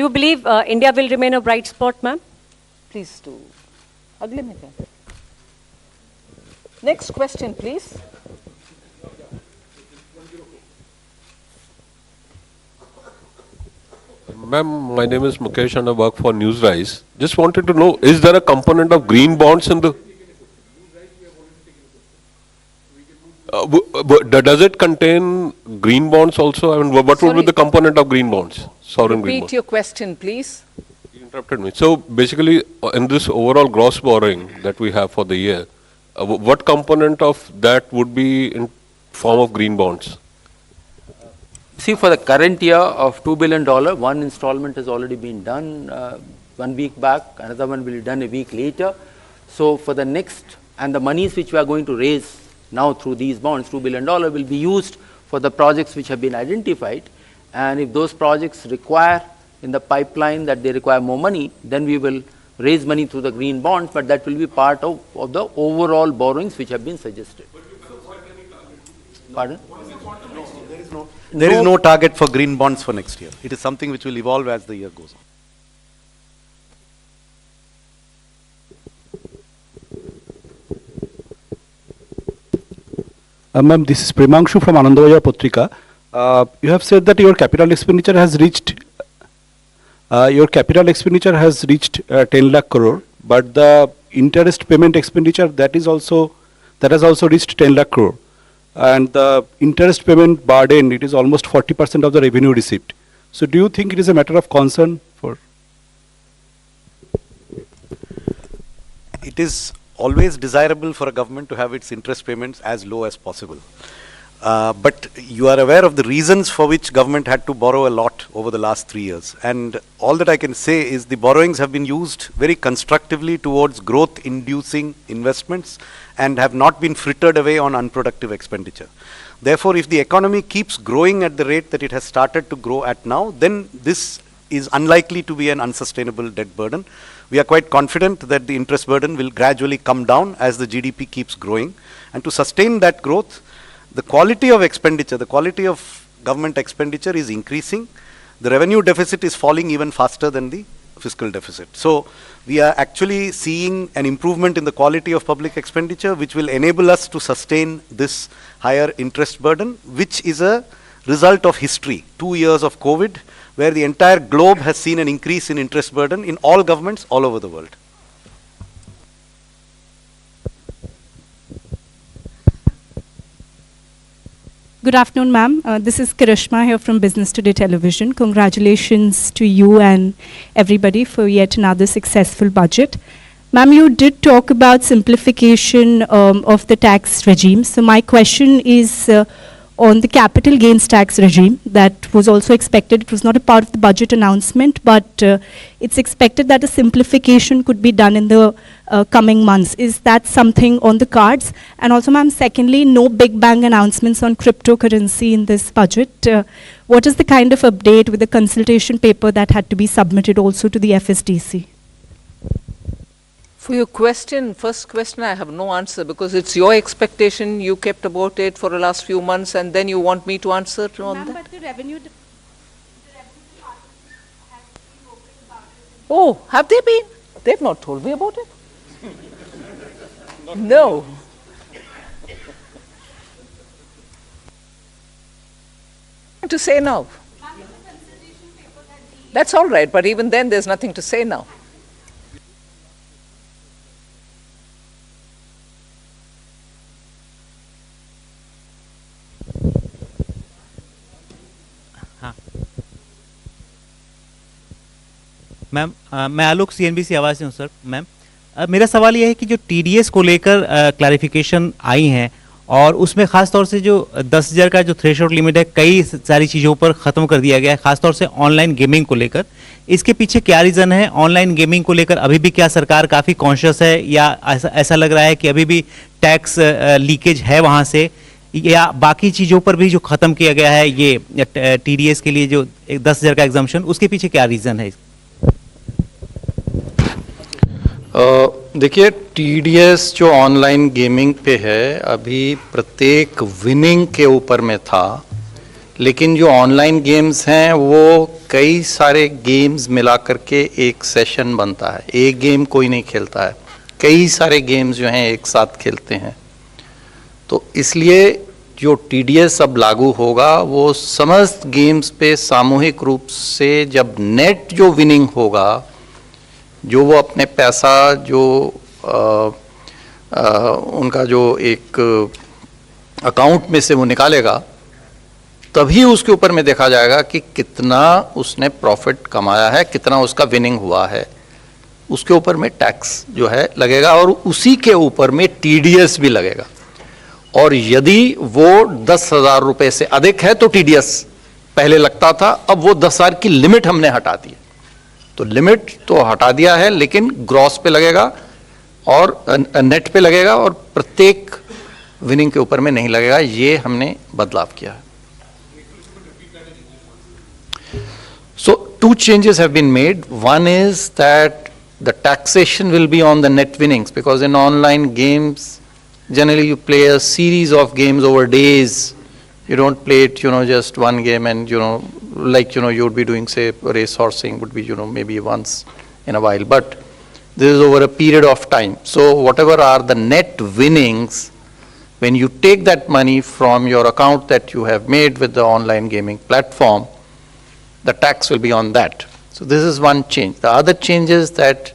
believe India will remain a bright spot, ma'am? Please do. Agle mein kya? Next question, please. Ma'am, my name is Mukesh and I work for Newsrise. Just wanted to know, is there a component of green bonds in the... does it contain green bonds also? I mean, what would be the component of green bonds? Sovereign green bonds. Repeat your question, please. You interrupted me. So basically, in this overall gross borrowing that we have for the year, what component of that would be in form of green bonds? See, for the current year of $2 billion, one installment has already been done 1 week back, another one will be done a week later. So for the next, and the monies which we are going to raise now through these bonds, $2 billion, will be used for the projects which have been identified. And if those projects require in the pipeline that they require more money, then we will raise money through the green bonds, but that will be part of the overall borrowings which have been suggested. Pardon? There is no target for green bonds for next year. It is something which will evolve as the year goes on. Ma'am, this is Premanshu from Anandavaya Patrika. You have said that your capital expenditure has reached 10 lakh crore, but the interest payment expenditure that has also reached 10 lakh crore. And the interest payment burden, it is almost 40% of the revenue received. So do you think it is a matter of concern for? It is always desirable for a government to have its interest payments as low as possible. But you are aware of the reasons for which government had to borrow a lot over the last 3 years. And all that I can say is the borrowings have been used very constructively towards growth-inducing investments and have not been frittered away on unproductive expenditure. Therefore, if the economy keeps growing at the rate that it has started to grow at now, then this is unlikely to be an unsustainable debt burden. We are quite confident that the interest burden will gradually come down as the GDP keeps growing. And to sustain that growth, the quality of expenditure, the quality of government expenditure is increasing. The revenue deficit is falling even faster than the fiscal deficit. So we are actually seeing an improvement in the quality of public expenditure, which will enable us to sustain this higher interest burden, which is a result of history. 2 years of COVID, where the entire globe has seen an increase in interest burden in all governments all over the world. Good afternoon, ma'am. This is Karishma here from Business Today Television. Congratulations to you and everybody for yet another successful budget. Ma'am, you did talk about simplification of the tax regime. So my question is on the capital gains tax regime that was also expected. It was not a part of the budget announcement, but it's expected that a simplification could be done in the coming months. Is that something on the cards? And also, ma'am, secondly, no big bang announcements on cryptocurrency in this budget. What is the kind of update with the consultation paper that had to be submitted also to the FSDC? For your question, first question, I have no answer because it's your expectation. You kept about it for the last few months, and then you want me to answer on that. But the revenue. Oh, have they been? They've not told me about it. No. To say now. That's all right, but even then, there's nothing to say now. Ma'am मैं आलोक CNBC आवाज़ से हूँ sir. Ma'am मेरा सवाल ये है कि जो TDS को लेकर क्लैरिफिकेशन आई हैं और उसमें ख़ास तौर से जो 10,000 का जो थ्रेशोल्ड लिमिट है कई सारी चीज़ों पर ख़त्म कर दिया गया है, ख़ास तौर से ऑनलाइन गेमिंग को लेकर। इसके पीछे क्या रीज़न है? ऑनलाइन गेमिंग को लेकर अभी भी क्या सरकार काफ़ी कॉन्शियस है या ऐसा लग रहा है कि अभी भी टैक्स लीकेज है वहाँ से, या बाकी चीज़ों पर भी जो ख़त्म किया गया है ये TDS के लिए जो 10,000 का एग्जम्पशन, उसके पीछे क्या रीज़न है? देखिए, TDS जो ऑनलाइन गेमिंग पे है अभी प्रत्येक विनिंग के ऊपर में था, लेकिन जो ऑनलाइन गेम्स हैं वो कई सारे गेम्स मिला करके एक सेशन बनता है। एक गेम कोई नहीं खेलता है, कई सारे गेम्स जो हैं एक साथ खेलते हैं। तो इसलिए जो TDS अब लागू होगा वो समस्त गेम्स पे सामूहिक रूप से जब नेट जो विनिंग होगा, जो वो अपने पैसा जो उनका जो एक अकाउंट में से वो निकालेगा, तभी उसके ऊपर में देखा जाएगा कि कितना उसने प्रॉफिट कमाया है, कितना उसका विनिंग हुआ है। उसके ऊपर में टैक्स जो है लगेगा और उसी के ऊपर में TDS भी लगेगा। और यदि वो 10,000 रुपये से अधिक है तो TDS पहले लगता था, अब वो 10,000 की लिमिट हमने हटा दी है। तो लिमिट तो हटा दिया है, लेकिन ग्रॉस पे लगेगा और नेट पे लगेगा और प्रत्येक विनिंग के ऊपर में नहीं लगेगा। ये हमने बदलाव किया है। So 2 changes have been made. One is that the taxation will be on the net winnings, because in online games generally you play a series of games over days. You don't play it, just one game and, like, you would be doing, say, race horsing would be, maybe once in a while. But this is over a period of time. So whatever are the net winnings, when you take that money from your account that you have made with the online gaming platform, the tax will be on that. So this is one change. The other change is that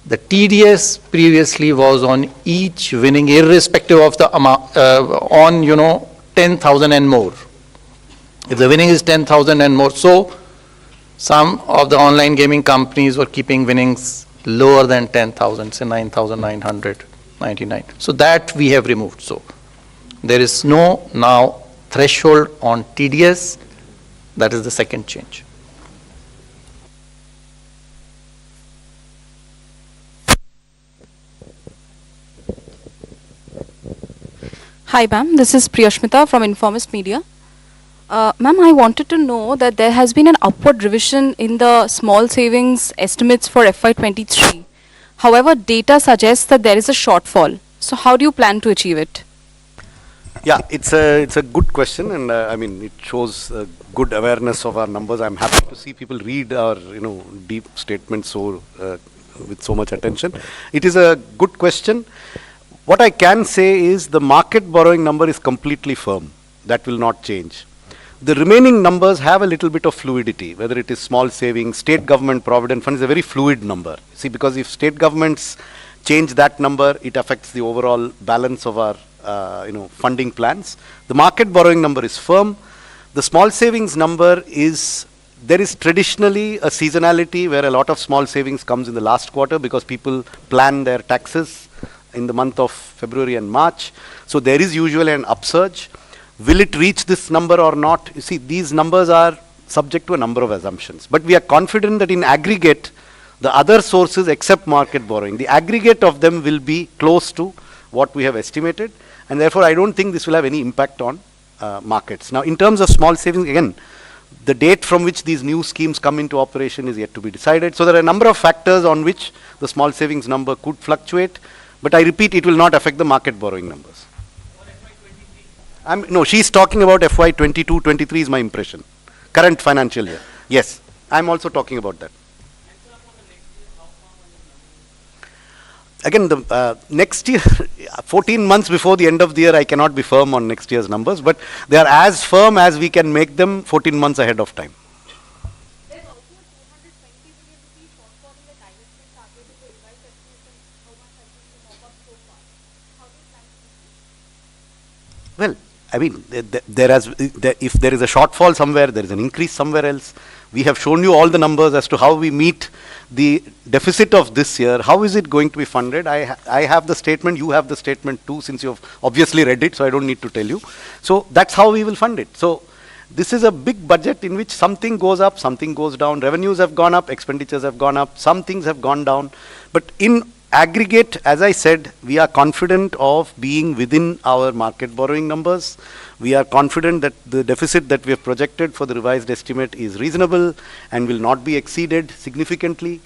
the TDS previously was on each winning, irrespective of the amount, on, 10,000 and more. If the winning is 10,000 and more, so some of the online gaming companies were keeping winnings lower than 10,000, say 9,999. So that we have removed. So there is no now threshold on TDS. That is the second change. Hi ma'am, this is Priyashmita from Informist Media. Ma'am, I wanted to know that there has been an upward revision in the small savings estimates for FY23. However, data suggests that there is a shortfall. So how do you plan to achieve it? Yeah, it's a good question, and I mean it shows good awareness of our numbers. I'm happy to see people read our deep statements so with so much attention. It is a good question. What I can say is the market borrowing number is completely firm. That will not change. The remaining numbers have a little bit of fluidity, whether it is small savings, state government provident fund is a very fluid number. See, because if state governments change that number, it affects the overall balance of our funding plans. The market borrowing number is firm. The small savings number is there is traditionally a seasonality where a lot of small savings comes in the last quarter because people plan their taxes in the month of February and March. So there is usually an upsurge. Will it reach this number or not? You see, these numbers are subject to a number of assumptions. But we are confident that in aggregate, the other sources except market borrowing, the aggregate of them will be close to what we have estimated. And therefore, I don't think this will have any impact on markets. Now, in terms of small savings, again, the date from which these new schemes come into operation is yet to be decided. So there are a number of factors on which the small savings number could fluctuate. But I repeat, it will not affect the market borrowing numbers. No, she's talking about FY 22-23 is my impression. Current financial year. Yes, I'm also talking about that. Again, the next year, 14 months before the end of the year, I cannot be firm on next year's numbers, but they are as firm as we can make them 14 months ahead of time. Well, I mean, if there is a shortfall somewhere, there is an increase somewhere else. We have shown you all the numbers as to how we meet the deficit of this year. How is it going to be funded? I have the statement, you have the statement too, since you have obviously read it, so I don't need to tell you. So that's how we will fund it. So this is a big budget in which something goes up, something goes down. Revenues have gone up, expenditures have gone up, some things have gone down. But in aggregate, as I said, we are confident of being within our market borrowing numbers. We are confident that the deficit that we have projected for the revised estimate is reasonable and will not be exceeded significantly.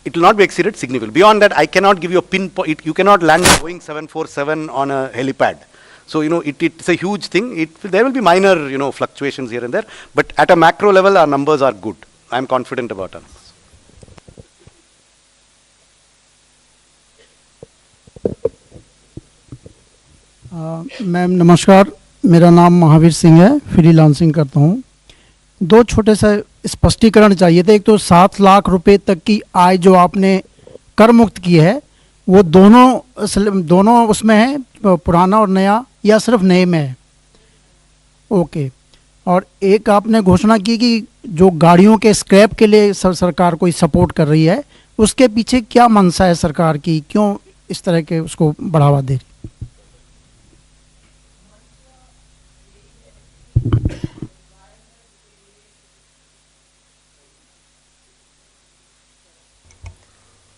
It will not be exceeded significantly. Beyond that, I cannot give you a pinpoint. You cannot land a Boeing 747 on a helipad. So, it's a huge thing. There will be minor, fluctuations here and there. But at a macro level, our numbers are good. I am confident about our numbers. Ma'am नमस्कार, मेरा नाम महावीर सिंह है, freelancing करता हूँ। दो छोटे से स्पष्टीकरण चाहिए थे। एक तो 7 लाख रुपए तक की आय जो आपने कर मुक्त की है, वो दोनों उसमें है, पुराना और नया, या सिर्फ नए में है? ओके। और एक आपने घोषणा की कि जो गाड़ियों के स्क्रैप के लिए सरकार कोई सपोर्ट कर रही है, उसके पीछे क्या मंशा है सरकार की? क्यों इस तरह के उसको बढ़ावा दे रही?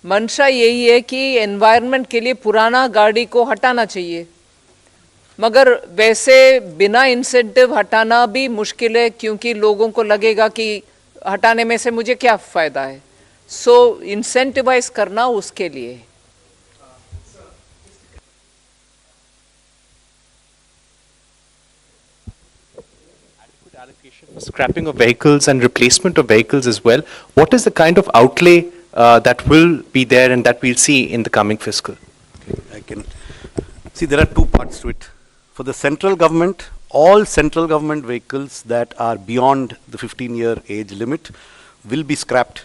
मंशा यही है कि एनवायरनमेंट के लिए पुराना गाड़ी को हटाना चाहिए, मगर वैसे बिना इंसेंटिव हटाना भी मुश्किल है, क्योंकि लोगों को लगेगा कि हटाने में से मुझे क्या फायदा है। सो इंसेंटिवाइज करना उसके लिए। Scrapping of vehicles and replacement of vehicles as well. What is the kind of outlay that will be there and that we'll see in the coming fiscal? I can see there are two parts to it. For the central government, all central government vehicles that are beyond the 15-year age limit will be scrapped.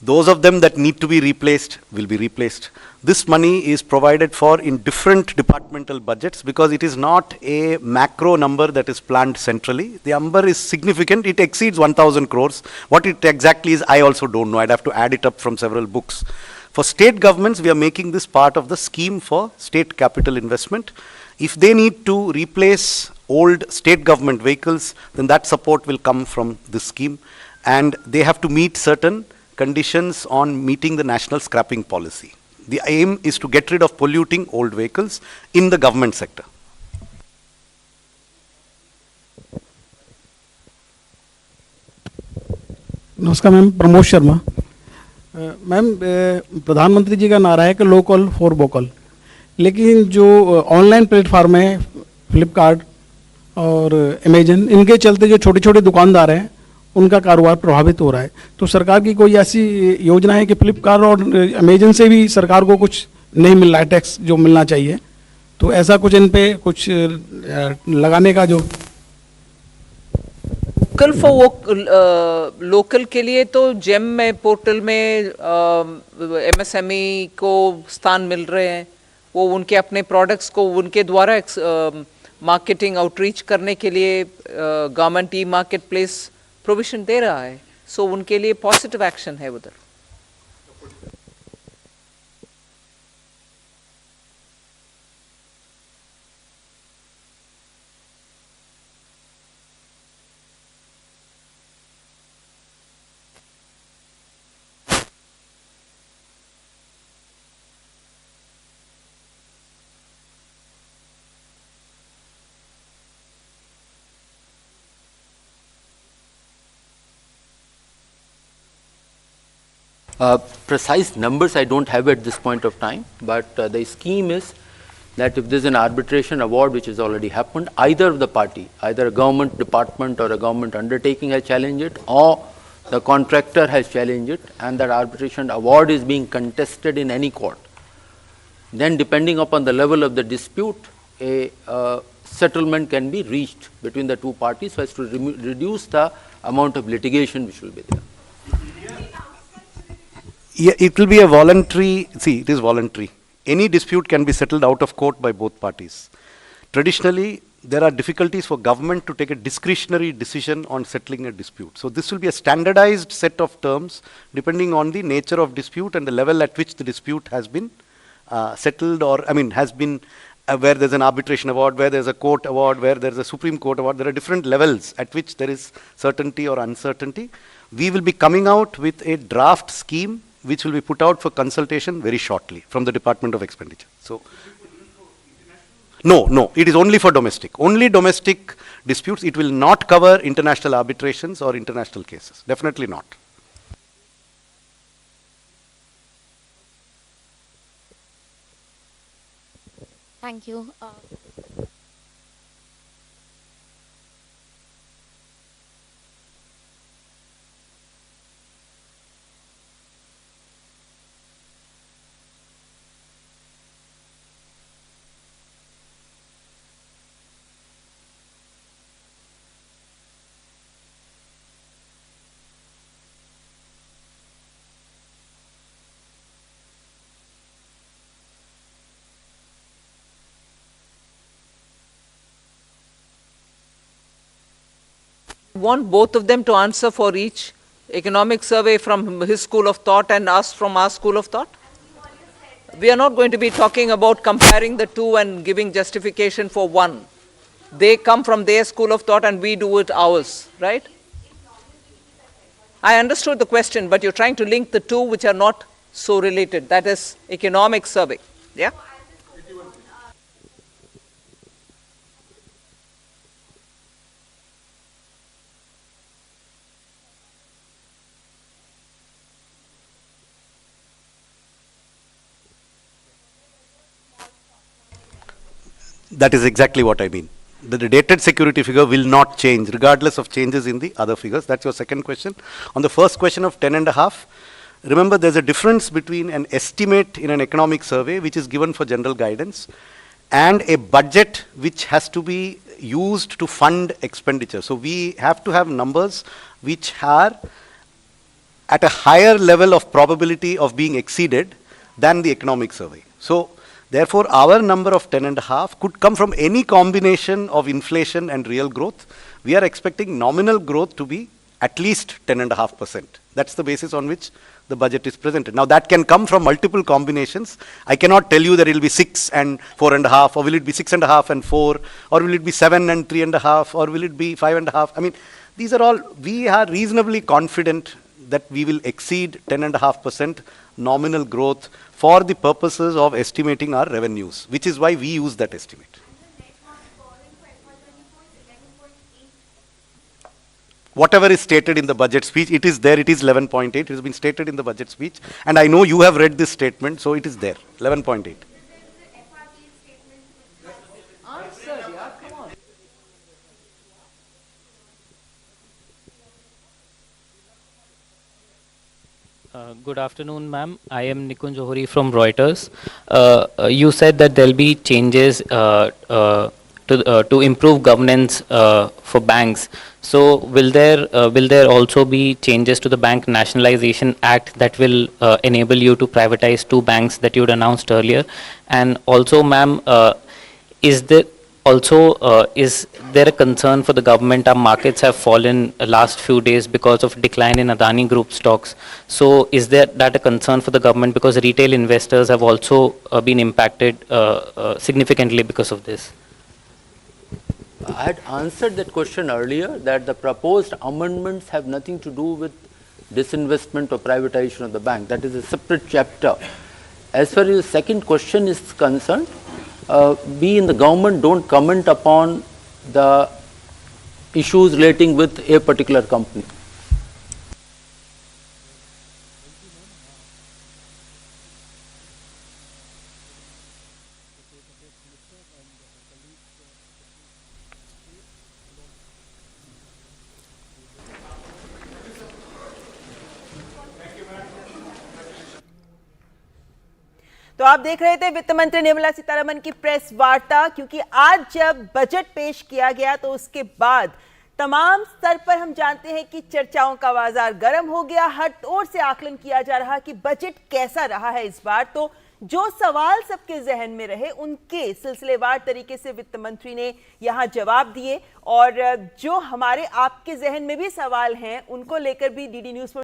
Those of them that need to be replaced will be replaced. This money is provided for in different departmental budgets because it is not a macro number that is planned centrally. The number is significant. It exceeds 1,000 crores. What it exactly is, I also don't know. I'd have to add it up from several books. For state governments, we are making this part of the scheme for state capital investment. If they need to replace old state government vehicles, then that support will come from this scheme. And they have to meet certain conditions on meeting the national scrapping policy. The aim is to get rid of polluting old vehicles in the government sector. नमस्कार ma'am, Pramod Sharma. Ma'am, प्रधानमंत्री जी का नारा है कि local for vocal, लेकिन जो online platform है, फ्लिपकार्ट और अमेजन, इनके चलते जो छोटे छोटे दुकानदार हैं उनका कारोबार प्रभावित हो रहा है। तो सरकार की कोई ऐसी योजना है कि फ्लिपकार्ट और अमेजन से भी सरकार को कुछ नहीं मिल रहा है टैक्स जो मिलना चाहिए, तो ऐसा कुछ इन पे कुछ लगाने का जो लोकल फॉर लोकल के लिए तो जेम में पोर्टल में एमएसएमई को स्थान मिल रहे हैं। वो उनके अपने प्रोडक्ट्स को उनके द्वारा मार्केटिंग आउटरीच करने के लिए government e market place provision दे रहा है। So उनके लिए पॉजिटिव एक्शन है उधर. Precise numbers I don't have at this point of time, but the scheme is that if there's an arbitration award which has already happened, either of the party, either a government department or a government undertaking has challenged it, or the contractor has challenged it, and that arbitration award is being contested in any court, then depending upon the level of the dispute, a settlement can be reached between the two parties so as to reduce the amount of litigation which will be there. Yeah, it will be a voluntary, see, it is voluntary. Any dispute can be settled out of court by both parties. Traditionally, there are difficulties for government to take a discretionary decision on settling a dispute. So this will be a standardized set of terms depending on the nature of dispute and the level at which the dispute has been settled, or, I mean, has been where there's an arbitration award, where there's a court award, where there's a Supreme Court award. There are different levels at which there is certainty or uncertainty. We will be coming out with a draft scheme which will be put out for consultation very shortly from the Department of Expenditure. So, no, it is only for domestic. Only domestic disputes. It will not cover international arbitrations or international cases. Definitely not. Thank you. Want both of them to answer for each economic survey from his school of thought and us from our school of thought? We are not going to be talking about comparing the two and giving justification for one. They come from their school of thought and we do it ours, right? I understood the question, but you're trying to link the two which are not so related. That is economic survey. Yeah? That is exactly what I mean. The dated security figure will not change regardless of changes in the other figures. That's your second question. On the first question of 10.5, remember there's a difference between an estimate in an economic survey which is given for general guidance and a budget which has to be used to fund expenditure. So we have to have numbers which are at a higher level of probability of being exceeded than the economic survey. So therefore, our number of 10.5 could come from any combination of inflation and real growth. We are expecting nominal growth to be at least 10.5%. That's the basis on which the budget is presented. Now, that can come from multiple combinations. I cannot tell you that it will be 6 and 4.5, or will it be 6.5 and 4, or will it be 7 and 3.5, or will it be 5.5. I mean, these are all, we are reasonably confident that we will exceed 10.5% nominal growth for the purposes of estimating our revenues, which is why we use that estimate. Whatever is stated in the budget speech, it is there, it is 11.8, it has been stated in the budget speech, and I know you have read this statement, so it is there, 11.8. Good afternoon, ma'am. I am Nikun Johari from Reuters. You said that there will be changes to improve governance for banks. So will there also be changes to the Bank Nationalization Act that will enable you to privatize 2 banks that you had announced earlier? And also, ma'am, is there Also, is there a concern for the government? Our markets have fallen last few days because of decline in Adani Group stocks. So is that a concern for the government, because retail investors have also been impacted significantly because of this? I had answered that question earlier, that the proposed amendments have nothing to do with disinvestment or privatization of the bank. That is a separate chapter. As far as the second question is concerned, we in the government don't comment upon the issues relating with a particular company. तो आप देख रहे थे वित्त मंत्री निर्मला सीतारमन की press वार्ता, क्योंकि आज जब बजट पेश किया गया तो उसके बाद तमाम स्तर पर हम जानते हैं कि चर्चाओं का बाजार गर्म हो गया। हर ओर से आकलन किया जा रहा कि बजट कैसा रहा है इस बार। तो जो सवाल सबके जहन में रहे उनके सिलसिलेवार तरीके से वित्त मंत्री ने यहां जवाब दिए, और जो हमारे आपके जहन में भी सवाल हैं उनको लेकर भी डीडी न्यूज पर